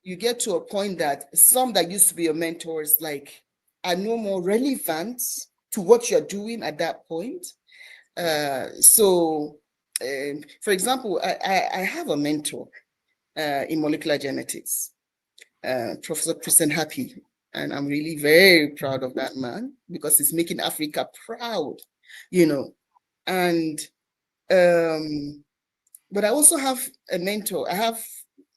S2: you get to a point that some that used to be your mentors, like, are no more relevant to what you're doing at that point. So, for example, I have a mentor in molecular genetics, Professor Christian Happy, and I'm really very proud of that man, because he's making Africa proud, and but I also have a mentor. I have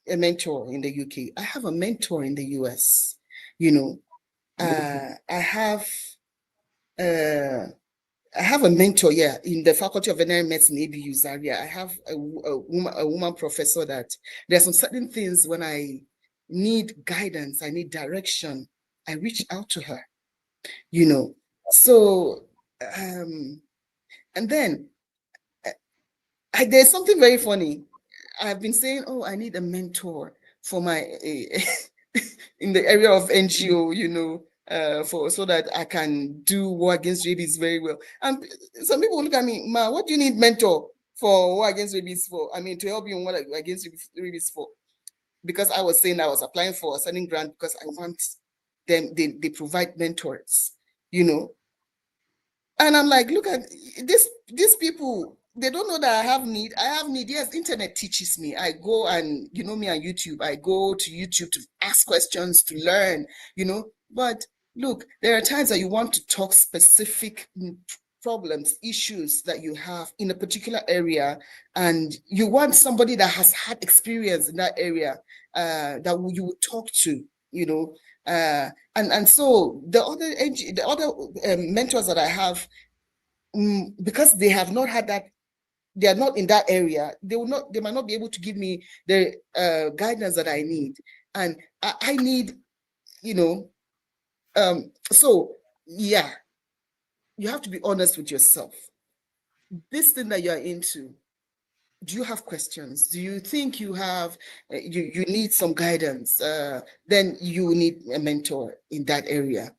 S2: a mentor in the UK. I have a mentor in the US. I have a mentor, in the Faculty of Veterinary Medicine, ABU Zaria. I have a woman professor that there are some certain things when I need guidance, I need direction, I reach out to her, So, and then there's something very funny. I've been saying, oh, I need a mentor for my, in the area of NGO, so that I can do war against rabies very well. And some people look at me, Ma, what do you need mentor for war against rabies for? I mean, to help you in war against rabies for? Because I was saying I was applying for a certain grant because I want them, they provide mentors, And I'm like, look at these people, they don't know that I have need. I have need. Yes, internet teaches me. I go and, you know me on YouTube, I go to YouTube to ask questions, to learn, but look, there are times that you want to talk specific problems, issues that you have in a particular area, and you want somebody that has had experience in that area, that you would talk to, and so the other mentors that I have, because they have not had that, they are not in that area, they might not be able to give me the guidance that I need, and I need, so yeah, you have to be honest with yourself. This thing that you're into, do you have questions? Do you think you have, you need some guidance? Then you need a mentor in that area.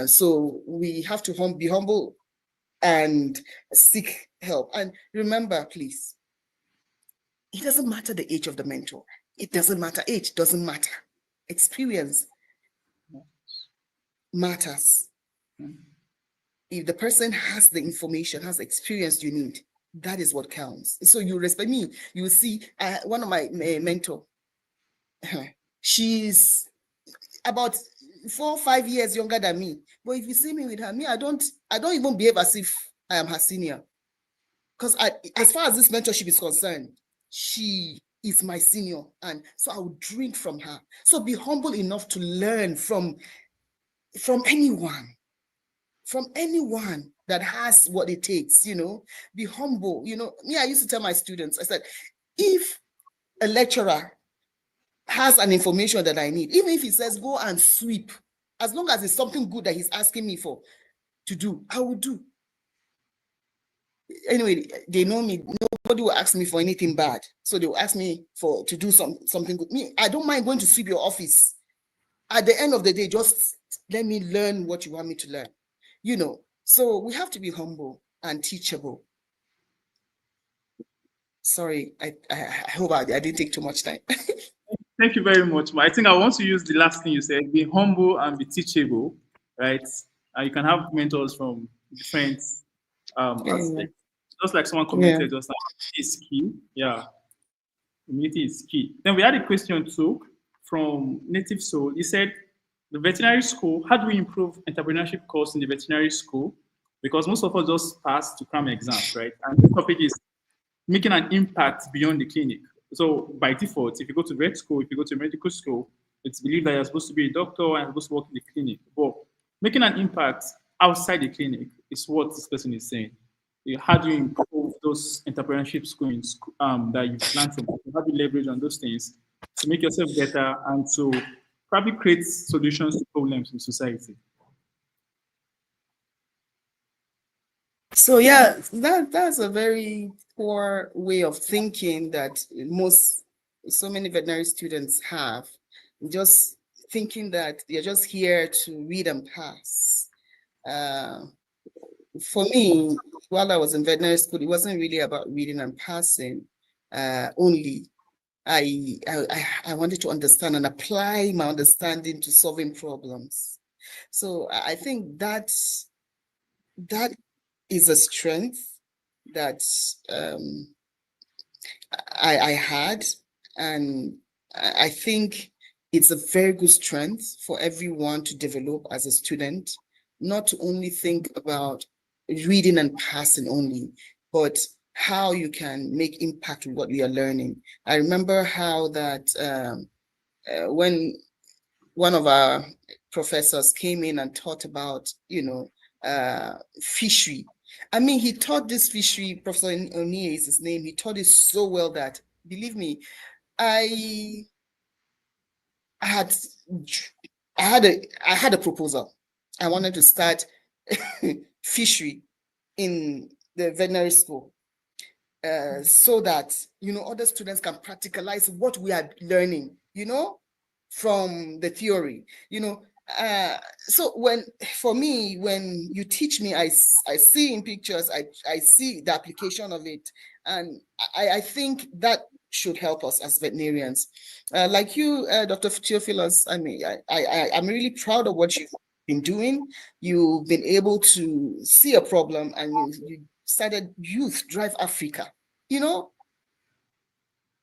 S2: So we have to be humble and seek help. And remember, please, it doesn't matter the age of the mentor. It doesn't matter. Age doesn't matter. Experience matters. If the person has the information, has the experience you need, that is what counts. So you respect me. You see, one of my mentor, she's about 4 or 5 years younger than me. But if you see me with her, I don't even behave as if I am her senior. Because as far as this mentorship is concerned, she is my senior. And so I will drink from her. So be humble enough to learn from anyone. From anyone that has what it takes, be humble. Me, I used to tell my students, I said, if a lecturer has an information that I need, even if he says, go and sweep, as long as it's something good that he's asking me for to do, I will do. Anyway, they know me. Nobody will ask me for anything bad. So they will ask me to do something good. Me, I don't mind going to sweep your office. At the end of the day, just let me learn what you want me to learn. So we have to be humble and teachable. Sorry, I hope I didn't take too much time.
S1: Thank you very much. I think I want to use the last thing you said: be humble and be teachable, right? You can have mentors from different aspects. Just like someone commented just now, is key. Yeah, humility is key. Then we had a question too from Native Soul. He said, the veterinary school, how do we improve entrepreneurship course in the veterinary school? Because most of us just pass to cram exams, right? And the topic is making an impact beyond the clinic. So by default, if you go to vet school, if you go to medical school, it's believed that you're supposed to be a doctor and you're supposed to work in the clinic. But making an impact outside the clinic is what this person is saying. How do you improve those entrepreneurship skills that you've learned from? How do you leverage on those things to make yourself better and to probably create solutions to problems in society?
S2: So yeah, that's a very poor way of thinking that so many veterinary students have. Just thinking that they're just here to read and pass. For me, while I was in veterinary school, it wasn't really about reading and passing only. I wanted to understand and apply my understanding to solving problems. So I think that is a strength that I had, and I think it's a very good strength for everyone to develop as a student, not to only think about reading and passing only, but how you can make impact with what we are learning. I remember how that when one of our professors came in and taught about, fishery. I mean, he taught this fishery, Professor O'Neill is his name. He taught it so well that, believe me, I had a proposal. I wanted to start fishery in the veterinary school, so that other students can practicalize what we are learning, from the theory. So for me, when you teach me, I see in pictures, I see the application of it, and I think that should help us as veterinarians. Like you, Dr. Theophilus, I mean, I'm really proud of what been doing. You've been able to see a problem, and you started Youth Drive Africa. You know,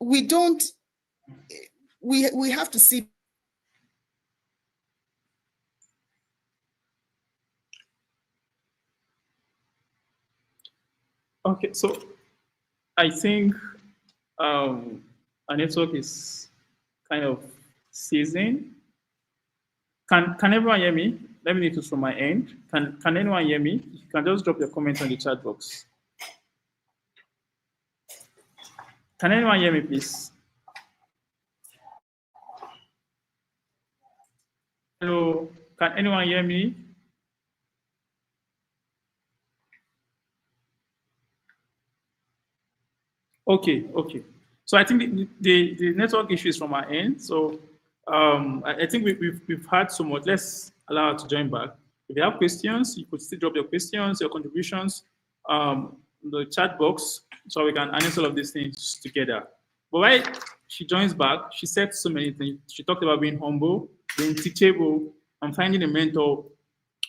S2: we don't, we have to see.
S1: Okay, so I think our network is kind of seizing. Can everyone hear me? Let me know it from my end. Can anyone hear me? You can just drop your comment on the chat box. Can anyone hear me, please? Hello, can anyone hear me? Okay, okay. So I think the network issue is from our end. So I think we've had so much. Let's allow her to join back. If you have questions, you could still drop your questions, your contributions in the chat box so we can answer all of these things together. But while she joins back, she said so many things. She talked about being humble, being teachable, and finding a mentor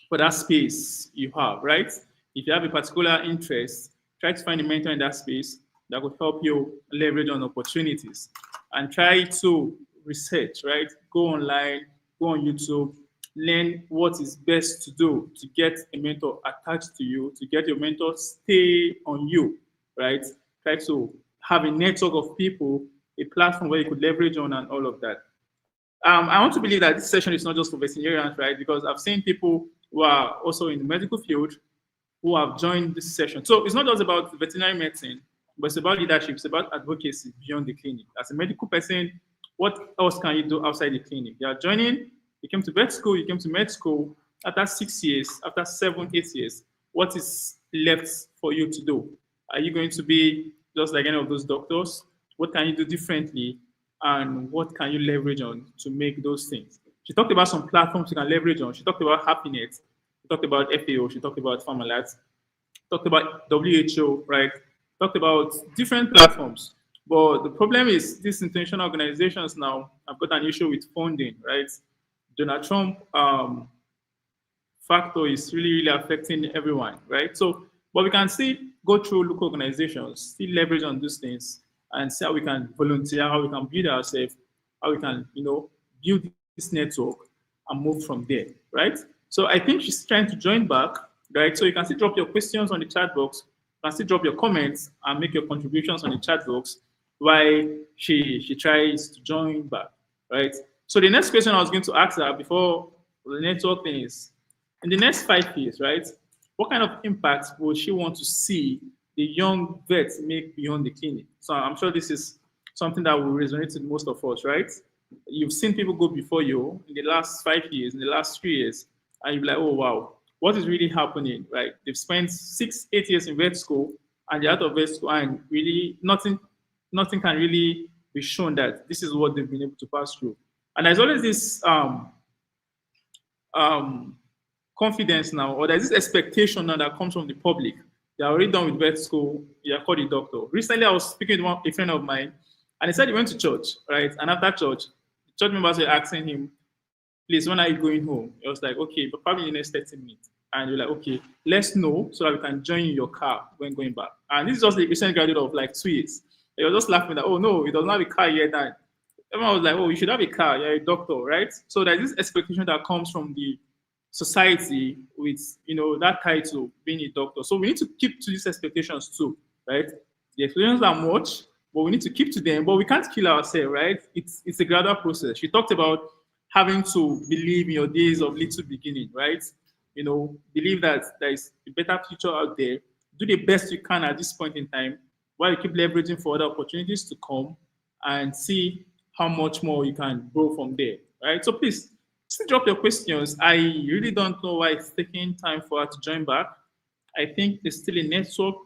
S1: for that space you have, right? If you have a particular interest, try to find a mentor in that space that could help you leverage on opportunities and try to research, right? Go online, go on YouTube, learn what is best to do to get a mentor attached to you, to get your mentor stay on you, right? Try to have a network of people, a platform where you could leverage on and all of that. I want to believe that this session is not just for veterinarians, right? Because I've seen people who are also in the medical field who have joined this session. So it's not just about veterinary medicine, but it's about leadership, it's about advocacy beyond the clinic. As a medical person, what else can you do outside the clinic? You are joining, you came to vet school, you came to med school, after 6 years, after 7, 8 years, what is left for you to do? Are you going to be just like any of those doctors? What can you do differently? And what can you leverage on to make those things? She talked about some platforms you can leverage on. She talked about Happiness. She talked about FAO. She talked about Pharmalat. Talked about WHO, right? Talked about different platforms. But the problem is these international organizations now have got an issue with funding, right? Donald Trump factor is really, really affecting everyone, right? So, but we can still go through local organizations, still leverage on these things, and see how we can volunteer, how we can build ourselves, how we can, build this network and move from there, right? So I think she's trying to join back, right? So you can still drop your questions on the chat box, you can still drop your comments and make your contributions on the chat box while she tries to join back, right? So the next question I was going to ask her before the network thing is, in the next 5 years, right, what kind of impact will she want to see the young vets make beyond the clinic? So I'm sure this is something that will resonate with most of us, right? You've seen people go before you in the last 5 years, in the last 3 years, and you're like, oh, wow, what is really happening, right? They've spent 6, 8 years in vet school, and they're out of vet school, and really nothing can really be shown that this is what they've been able to pass through. And there's always this confidence now, or there's this expectation now that comes from the public. They're already done with vet school, you're called a doctor. Recently, I was speaking with a friend of mine, and he said he went to church, right? And after church, the church members were asking him, please, when are you going home? He was like, okay, but probably in the next 30 minutes. And you're like, okay, let's know so that we can join your car when going back. And this is just the recent graduate of like 2 years. He was just laughing that, oh no, he doesn't have a car yet. And everyone was like, oh, you should have a car, you're a doctor, right? So there's this expectation that comes from the society with that title being a doctor. So we need to keep to these expectations too, right? The expectations are much, but we need to keep to them. But we can't kill ourselves, right? It's a gradual process. She talked about having to believe in your days of little beginning, right? Believe that there is a better future out there. Do the best you can at this point in time while you keep leveraging for other opportunities to come and see how much more you can grow from there, right? So please, still drop your questions. I really don't know why it's taking time for her to join back. I think there's still a network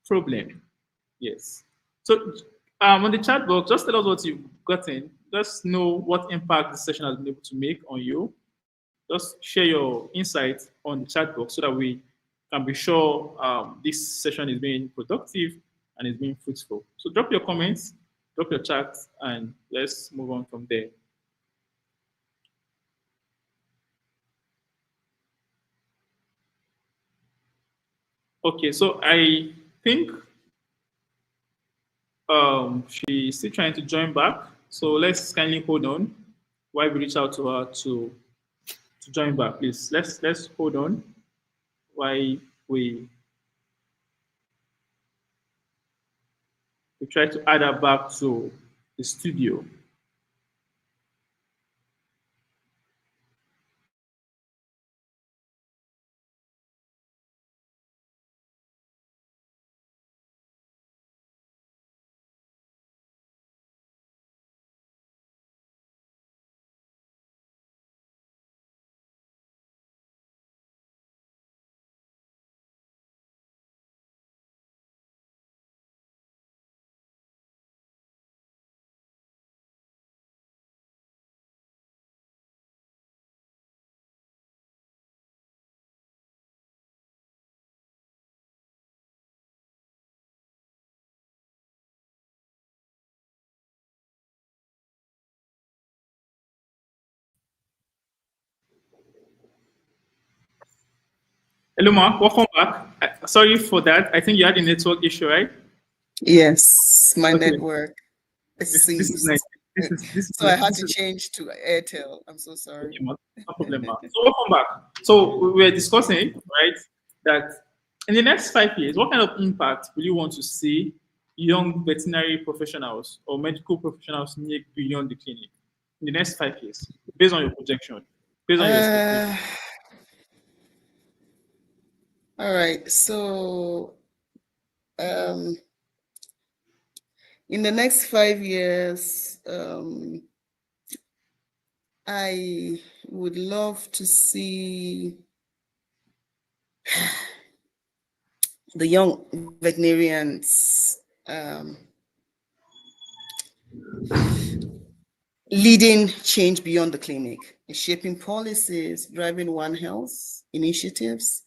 S1: problem. Yes. So on the chat box, just tell us what you've gotten. Just know what impact this session has been able to make on you. Just share your insights on the chat box so that we can be sure this session is being productive and is being fruitful. So drop your comments, drop your chat, and let's move on from there. Okay, so I think she's still trying to join back. So let's kindly hold on while we reach out to her to join back, please. Let's hold on while we we try to add her back to the studio. Hello, Ma. Welcome back. Sorry for that. I think you had a network issue, right?
S2: Yes, my
S1: Okay.
S2: network
S1: This is nice.
S2: ceased. So I
S1: Nice.
S2: had
S1: This
S2: to
S1: is
S2: change to Airtel. I'm so
S1: okay,
S2: sorry.
S1: Ma. No problem, Ma. So welcome back. So we were discussing, right, that in the next 5 years, what kind of impact will you want to see young veterinary professionals or medical professionals make beyond the clinic in the next 5 years, based on your projection, based on your expectation?
S2: Uh, all right. So um, in the next 5 years, I would love to see the young veterinarians leading change beyond the clinic, shaping policies, driving One Health initiatives,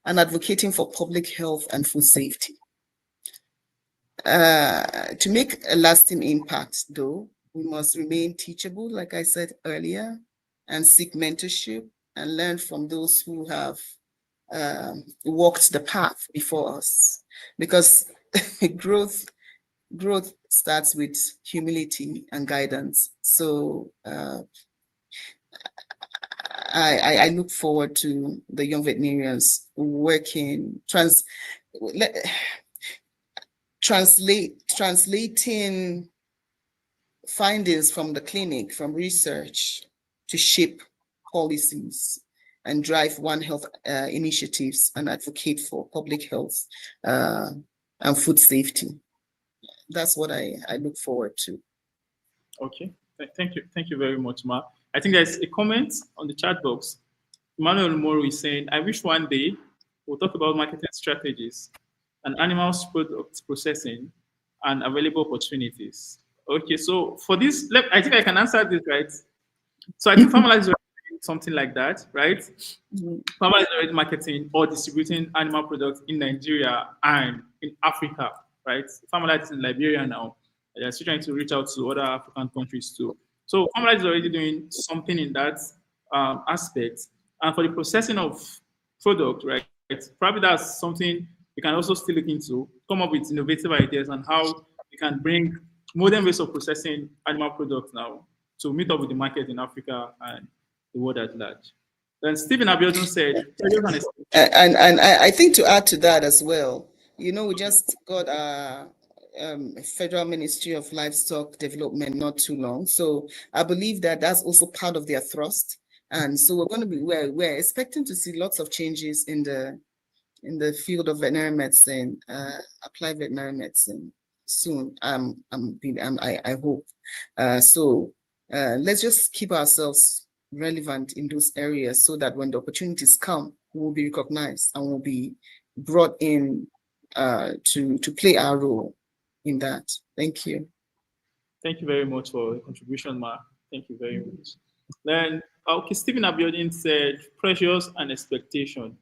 S2: and advocating for public health and food safety. To make a lasting impact, though, we must remain teachable, like I said earlier, and seek mentorship and learn from those who have walked the path before us. Because growth starts with humility and guidance. So I look forward to the young veterinarians working translating findings from the clinic, from research, to shape policies and drive One Health initiatives and advocate for public health and food safety. That's what I look forward to.
S1: Okay. Thank you. Thank you very much, Ma. I think there's a comment on the chat box. Emmanuel Moro is saying, I wish one day we'll talk about marketing strategies and animals product processing and available opportunities. Okay, so for this, I think I can answer this, right? So I think Farmalize is already doing something like that, right? Farmalize is already marketing or distributing animal products in Nigeria and in Africa, right? Farmalize is in Liberia now. They're still trying to reach out to other African countries too. So Farmalize is already doing something in that aspect. And for the processing of product, right? Probably that's something we can also still look into, come up with innovative ideas on how we can bring modern ways of processing animal products now to meet up with the market in Africa and the world at large. Then Stephen Abiodun said,
S2: And I think to add to that as well, we just got a Federal Ministry of Livestock Development not too long. So I believe that that's also part of their thrust. And so we're expecting to see lots of changes in the field of veterinary medicine, applied veterinary medicine soon. I hope. Let's just keep ourselves relevant in those areas so that when the opportunities come, we'll be recognized and we'll be brought in to play our role in that. Thank you.
S1: thank you very much for your contribution, Mark. Thank you very much. Then, okay, Stephen Abiodun said, pressures and expectation,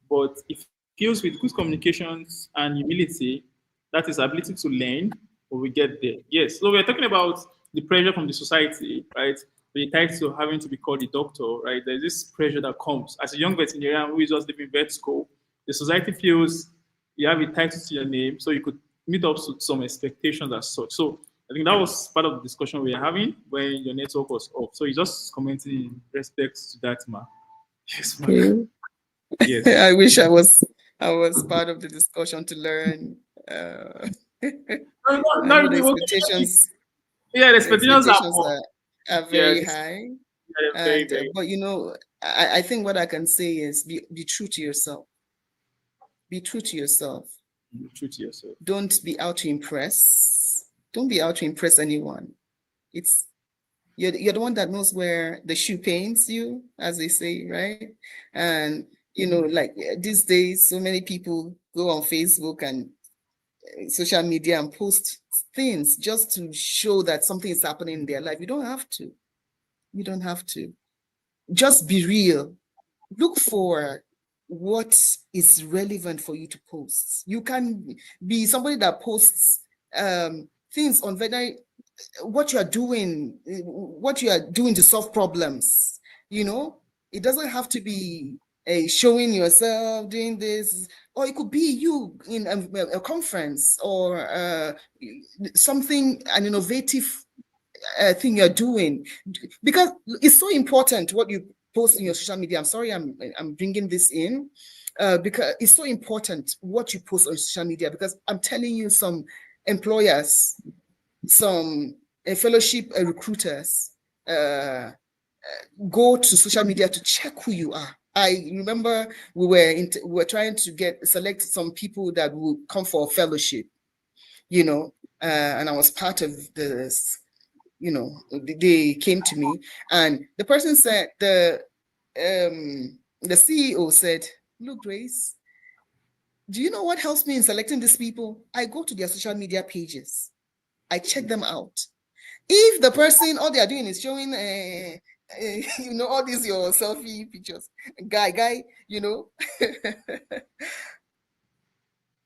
S1: but it feels with good communications and humility, that is ability to learn, or we get there. Yes, so we're talking about the pressure from the society, right? When it ties to having to be called a doctor, right? There's this pressure that comes as a young veterinarian who is just leaving vet school. The society feels you have a title to your name, so you could meet up to some expectations as such. So I think that was part of the discussion we were having when your network was off. So you just commenting in respect to that, ma. Yes, ma.
S2: Okay.
S1: Yes.
S2: I wish I was part of the discussion to learn.
S1: No,
S2: I know
S1: really, yeah, the
S2: the
S1: expectations are
S2: expectations
S1: more.
S2: are
S1: Yeah,
S2: very high.
S1: they're very,
S2: And
S1: very
S2: but I think what I can say is be true to yourself. Be true to yourself.
S1: true to yourself.
S2: Don't be out to impress. Don't be out to impress anyone. It's you're the one that knows where the shoe pains you, as they say, right? And like these days, so many people go on Facebook and social media and post things just to show that something is happening in their life. You don't have to. You don't have to. Just be real. Look for what is relevant for you to post. You can be somebody that posts things on what you are doing to solve problems. It doesn't have to be showing yourself doing this, or it could be you in a conference or an innovative thing you're doing, because it's so important what you post in your social media. I'm sorry, I'm bringing this in because it's so important what you post on social media, because I'm telling you, some employers, some fellowship recruiters go to social media to check who you are. I remember we were trying to select some people that would come for a fellowship, and I was part of this. They came to me, and the person said, the CEO said, "Look, Grace, do you know what helps me in selecting these people? I go to their social media pages. I check them out. If the person, all they are doing is showing, all these your selfie pictures, guy,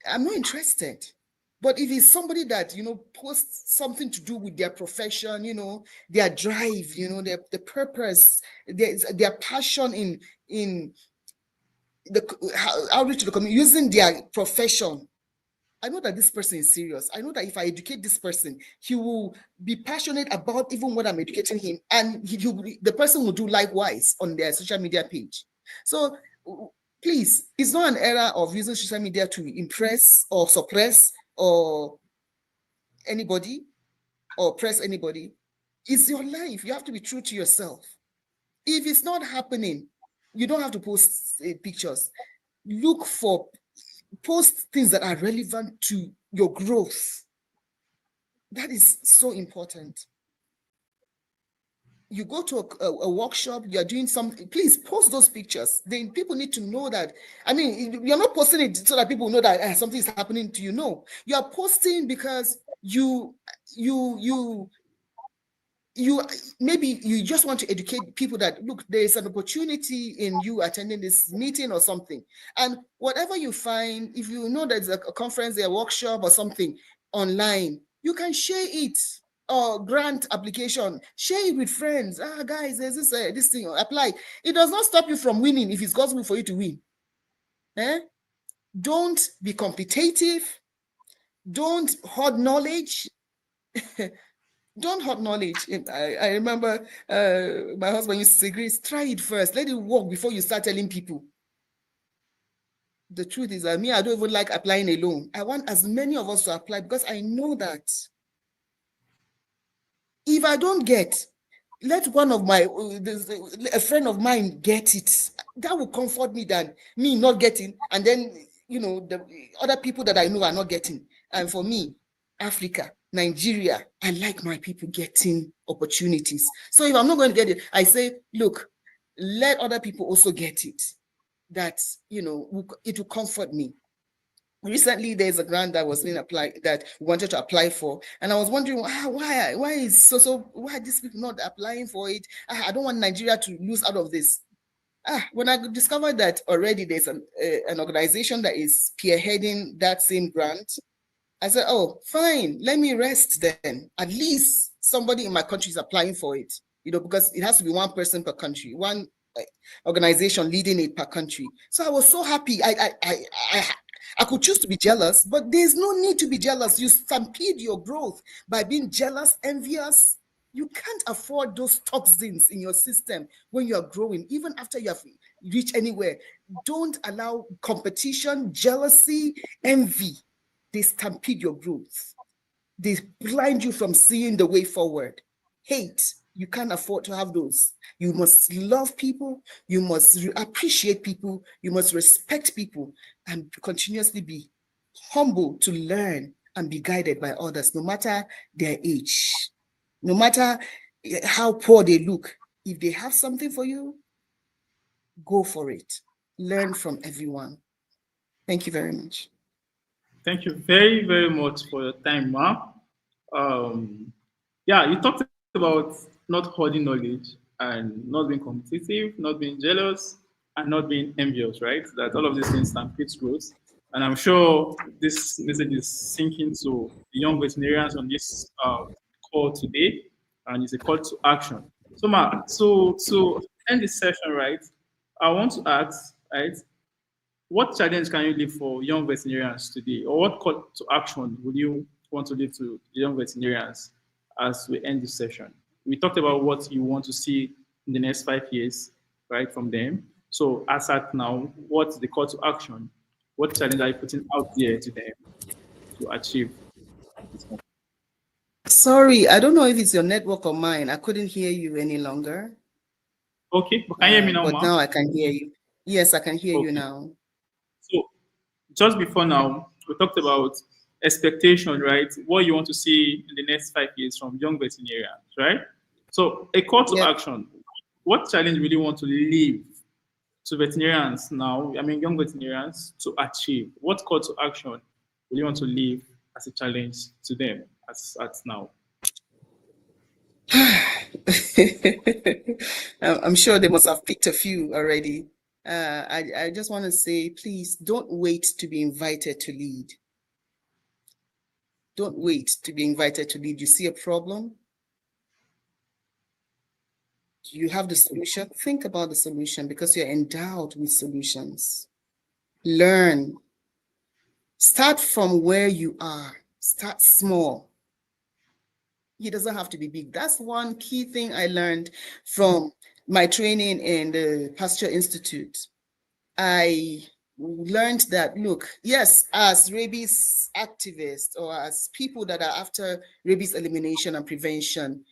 S2: I'm not interested. But if it's somebody that, posts something to do with their profession, their drive, their purpose, their passion in the outreach to the community, using their profession, I know that this person is serious. I know that if I educate this person, he will be passionate about even what I'm educating him. And the person will do likewise on their social media page. So please, it's not an era of using social media to impress or suppress or anybody or press anybody. It's your life. You have to be true to yourself. If it's not happening, you don't have to post pictures. Post things that are relevant to your growth. That is so important. You go to a workshop, you're doing something, please post those pictures. Then people need to know that. I mean, you're not posting it so that people know that something is happening to you. No, you are posting because you maybe you just want to educate people that, look, there is an opportunity in you attending this meeting or something. And whatever you find, if you know there's a conference, a workshop or something online, you can share it. Or grant application, share it with friends. Guys, there's this thing, apply. It does not stop you from winning if it's God's will for you to win. Don't be competitive. Don't hoard knowledge. Don't hoard knowledge. I remember my husband used to say, Grace, try it first. Let it work before you start telling people. The truth is that I don't even like applying alone. I want as many of us to apply, because I know that if I don't get, let one of a friend of mine get it. That will comfort me than me not getting, and then the other people that I know are not getting. And for me, Africa, Nigeria, I like my people getting opportunities. So if I'm not going to get it, I say, look, let other people also get it. That it will comfort me. Recently, there's a grant that was being applied that we wanted to apply for, and I was wondering why why these people not applying for it? I don't want Nigeria to lose out of this. When I discovered that already there's an organization that is spearheading that same grant, I said, oh, fine, let me rest then. At least somebody in my country is applying for it, because it has to be one person per country, one organization leading it per country. So I was so happy. I could choose to be jealous, but there's no need to be jealous. You stampede your growth by being jealous, envious. You can't afford those toxins in your system when you are growing, even after you have reached anywhere. Don't allow competition, jealousy, envy. They stampede your growth. They blind you from seeing the way forward. Hate, you can't afford to have those. You must love people, you must appreciate people, you must respect people, and continuously be humble to learn and be guided by others, no matter their age, no matter how poor they look. If they have something for you, go for it. Learn from everyone. Thank you very much.
S1: Thank you very, very much for your time, Ma. Um, yeah, you talked about not hoarding knowledge and not being competitive, not being jealous, and not being envious, right? That all of these things stampedes growth. And I'm sure this message is sinking to the young veterinarians on this call today, and it's a call to action. So, Ma, so to end this session, right, I want to ask, right, what challenge can you leave for young veterinarians today, or what call to action would you want to leave to young veterinarians as we end this session? We talked about what you want to see in the next 5 years, right, from them. So, as at now, what's the call to action? What challenge are you putting out there to them to achieve?
S2: Sorry, I don't know if it's your network or mine. I couldn't hear you any longer.
S1: Okay, but can you hear me now,
S2: But
S1: Ma?
S2: now I can hear you. Yes, I can hear you
S1: Okay.
S2: now.
S1: So, just before now, we talked about expectation, right? What you want to see in the next 5 years from young veterinarians, right? So, a call to
S2: Yep.
S1: action. What challenge will you want to leave to veterinarians now? I mean, young veterinarians to achieve. What call to action will you want to leave as a challenge to them as at now?
S2: I'm sure they must have picked a few already. I just want to say, please don't wait to be invited to lead. Don't wait to be invited to lead. You see a problem, you have the solution. Think about the solution because you're endowed with solutions. Learn. Start from where you are. Start small. It doesn't have to be big. That's one key thing I learned from my training in the Pasture Institute. I learned that, look, yes, as rabies activists or as people that are after rabies elimination and prevention,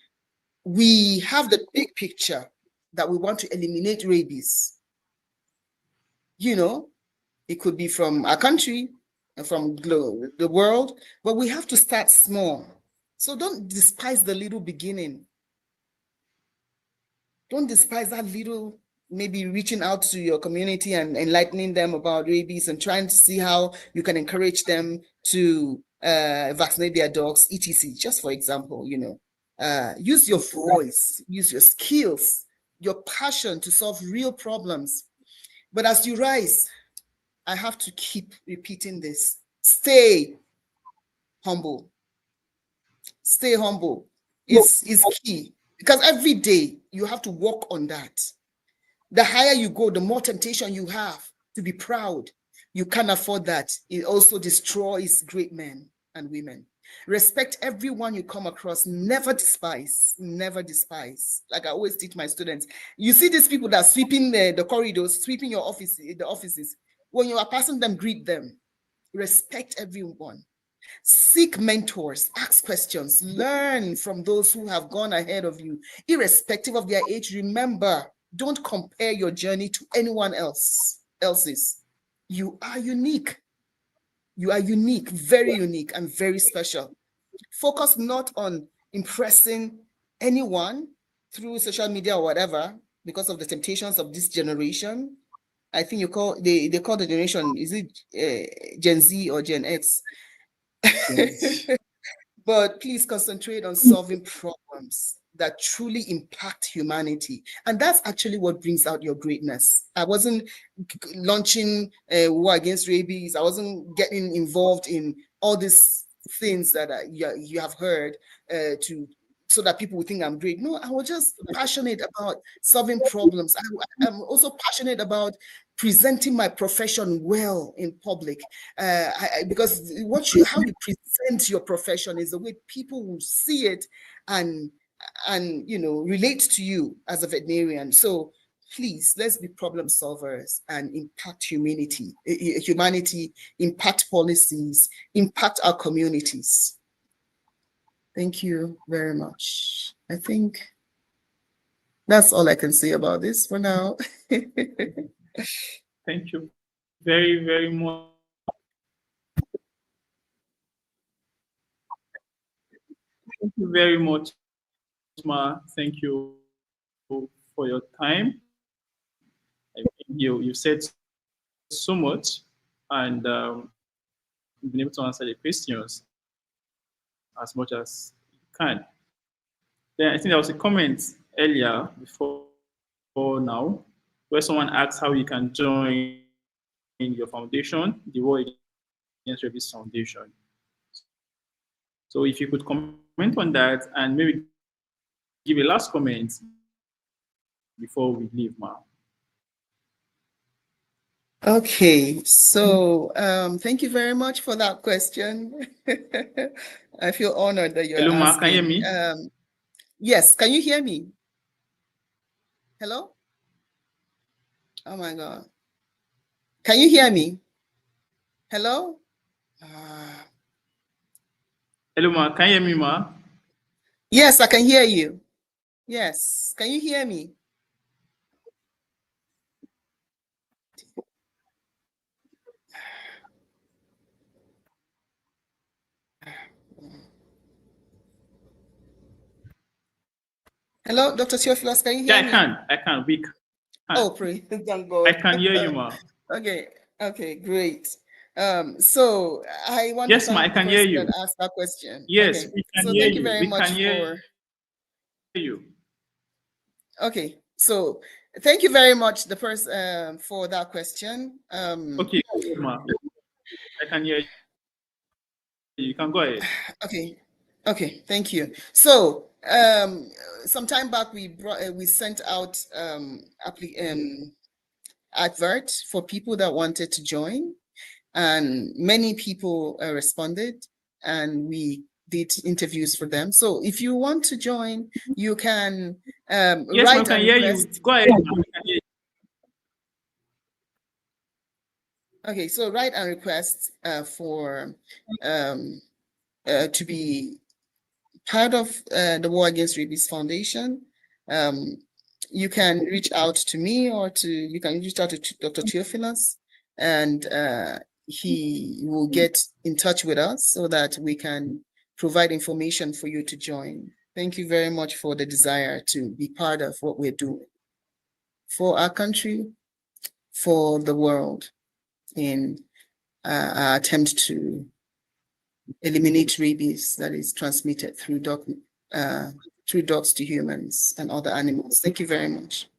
S2: we have the big picture that we want to eliminate rabies. You know, it could be from our country and from the world, but we have to start small. So don't despise the little beginning. Don't despise that little, maybe reaching out to your community and enlightening them about rabies and trying to see how you can encourage them to vaccinate their dogs, etc. Just for example, use your voice, use your skills, your passion to solve real problems. But as you rise, I have to keep repeating this. Stay humble. Stay humble is key because every day you have to work on that. The higher you go, the more temptation you have to be proud. You can't afford that. It also destroys great men and women. Respect everyone you come across. Never despise. Never despise. Like I always teach my students. You see these people that are sweeping the corridors, sweeping your office, the offices. When you are passing them, greet them. Respect everyone. Seek mentors, ask questions, learn from those who have gone ahead of you, irrespective of their age. Remember, don't compare your journey to anyone else's. You are unique. You are unique, very unique, and very special. Focus not on impressing anyone through social media or whatever, because of the temptations of this generation. I think they call the generation, is it Gen Z or Gen X? But please concentrate on solving problems that truly impact humanity. And that's actually what brings out your greatness. I wasn't launching a war against rabies. I wasn't getting involved in all these things that you have heard to so that people would think I'm great. No, I was just passionate about solving problems. I'm also passionate about presenting my profession well in public, because how you present your profession is the way people will see it and relate to you as a veterinarian. So please, let's be problem solvers and impact humanity, impact policies, impact our communities. Thank you very much. I think that's all I can say about this for now.
S1: Thank you very, very much. Thank you very much, Ma. Thank you for your time. You said so much, and you've been able to answer the questions as much as you can. Then I think there was a comment earlier before now where someone asked how you can join your foundation, the World Against Rabies Foundation. So if you could comment on that and maybe give a last comment before we leave, Ma.
S2: Okay, so thank you very much for that question. I feel honored that you're
S1: Hello, Ma,
S2: asking.
S1: can you hear me?
S2: Yes, can you hear me? Hello? Oh my God. Can you hear me? Hello?
S1: Hello, Ma, can you hear me, Ma?
S2: Yes, I can hear you. Yes, can you hear me? Hello, Dr. Theophilus, can you hear me?
S1: I can. We can.
S2: Oh, pray, thank God.
S1: I can hear you, Ma.
S2: Okay, great. So I want to
S1: Yes, Ma, I
S2: thank the
S1: can hear
S2: person
S1: you.
S2: that asked that question.
S1: Yes,
S2: Okay,
S1: we can
S2: so
S1: hear
S2: thank you
S1: you.
S2: very
S1: We
S2: much
S1: can hear you.
S2: Okay, so thank you very much, the person for that question.
S1: Okay, Ma. I can hear you. You can go ahead.
S2: Okay, thank you. So some time back we sent out advert for people that wanted to join, and many people responded, and we did interviews for them. So if you want to join, you can
S1: Yes, Ma,
S2: write
S1: we can
S2: a
S1: hear you.
S2: request.
S1: Go ahead, Ma. We can hear you.
S2: Okay, so write a request for to be part of the War Against Rabies Foundation. You can reach out to me, or you can reach out to Dr. Theophilus, and he will get in touch with us so that we can provide information for you to join. Thank you very much for the desire to be part of what we're doing for our country, for the world, in our attempt to eliminate rabies that is transmitted through dogs to humans and other animals. Thank you very much.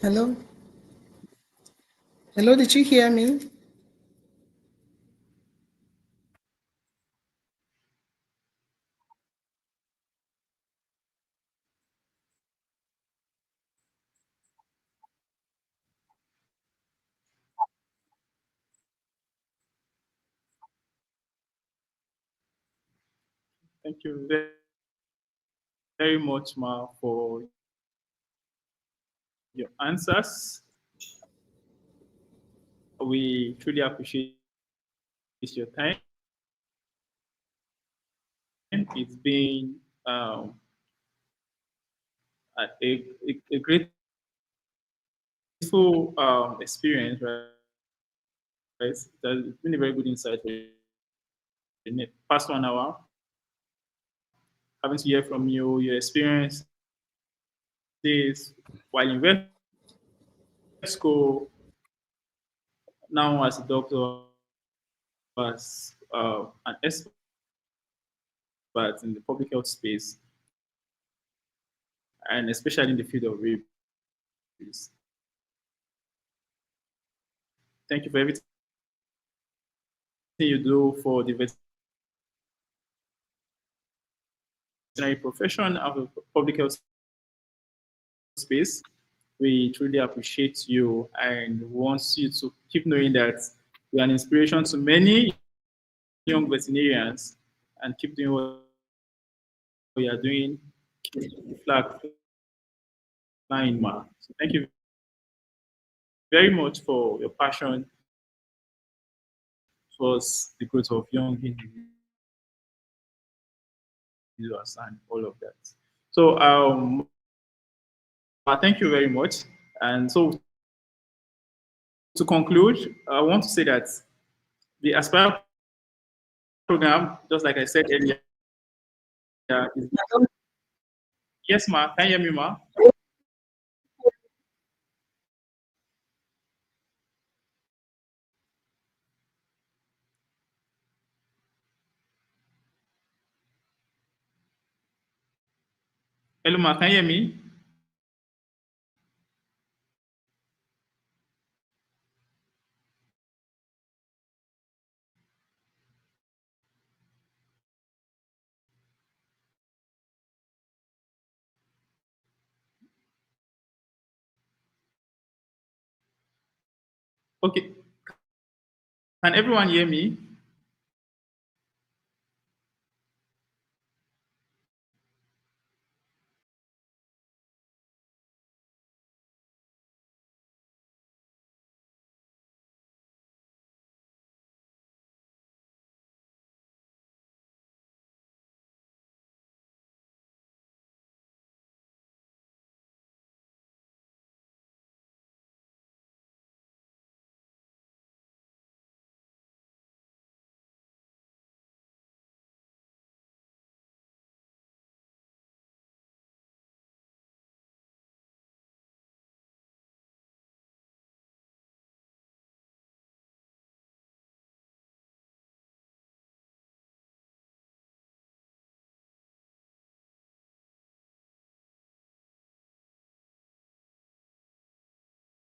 S2: Hello? Hello, did you hear me?
S1: Thank you very much, Ma, for your answers. We truly appreciate your time. It's been a grateful experience, right? It's been a very good insight for the past 1 hour. Having to hear from you, your experiences while in vet school, now as a doctor, as an expert in the public health space, and especially in the field of rabies. Thank you for everything you do for the veterinary profession of the public health space. We truly appreciate you and want you to keep knowing that you're an inspiration to many young veterinarians and keep doing what you are doing. Keep the flag flying, ma. So thank you very much for your passion towards the growth of young individuals and all of that. So thank you very much. And so to conclude, I want to say that the Aspire program, just like I said earlier, is, yes, ma. Can you hear me, ma? Hello, ma. Can you hear me? Okay. Can everyone hear me?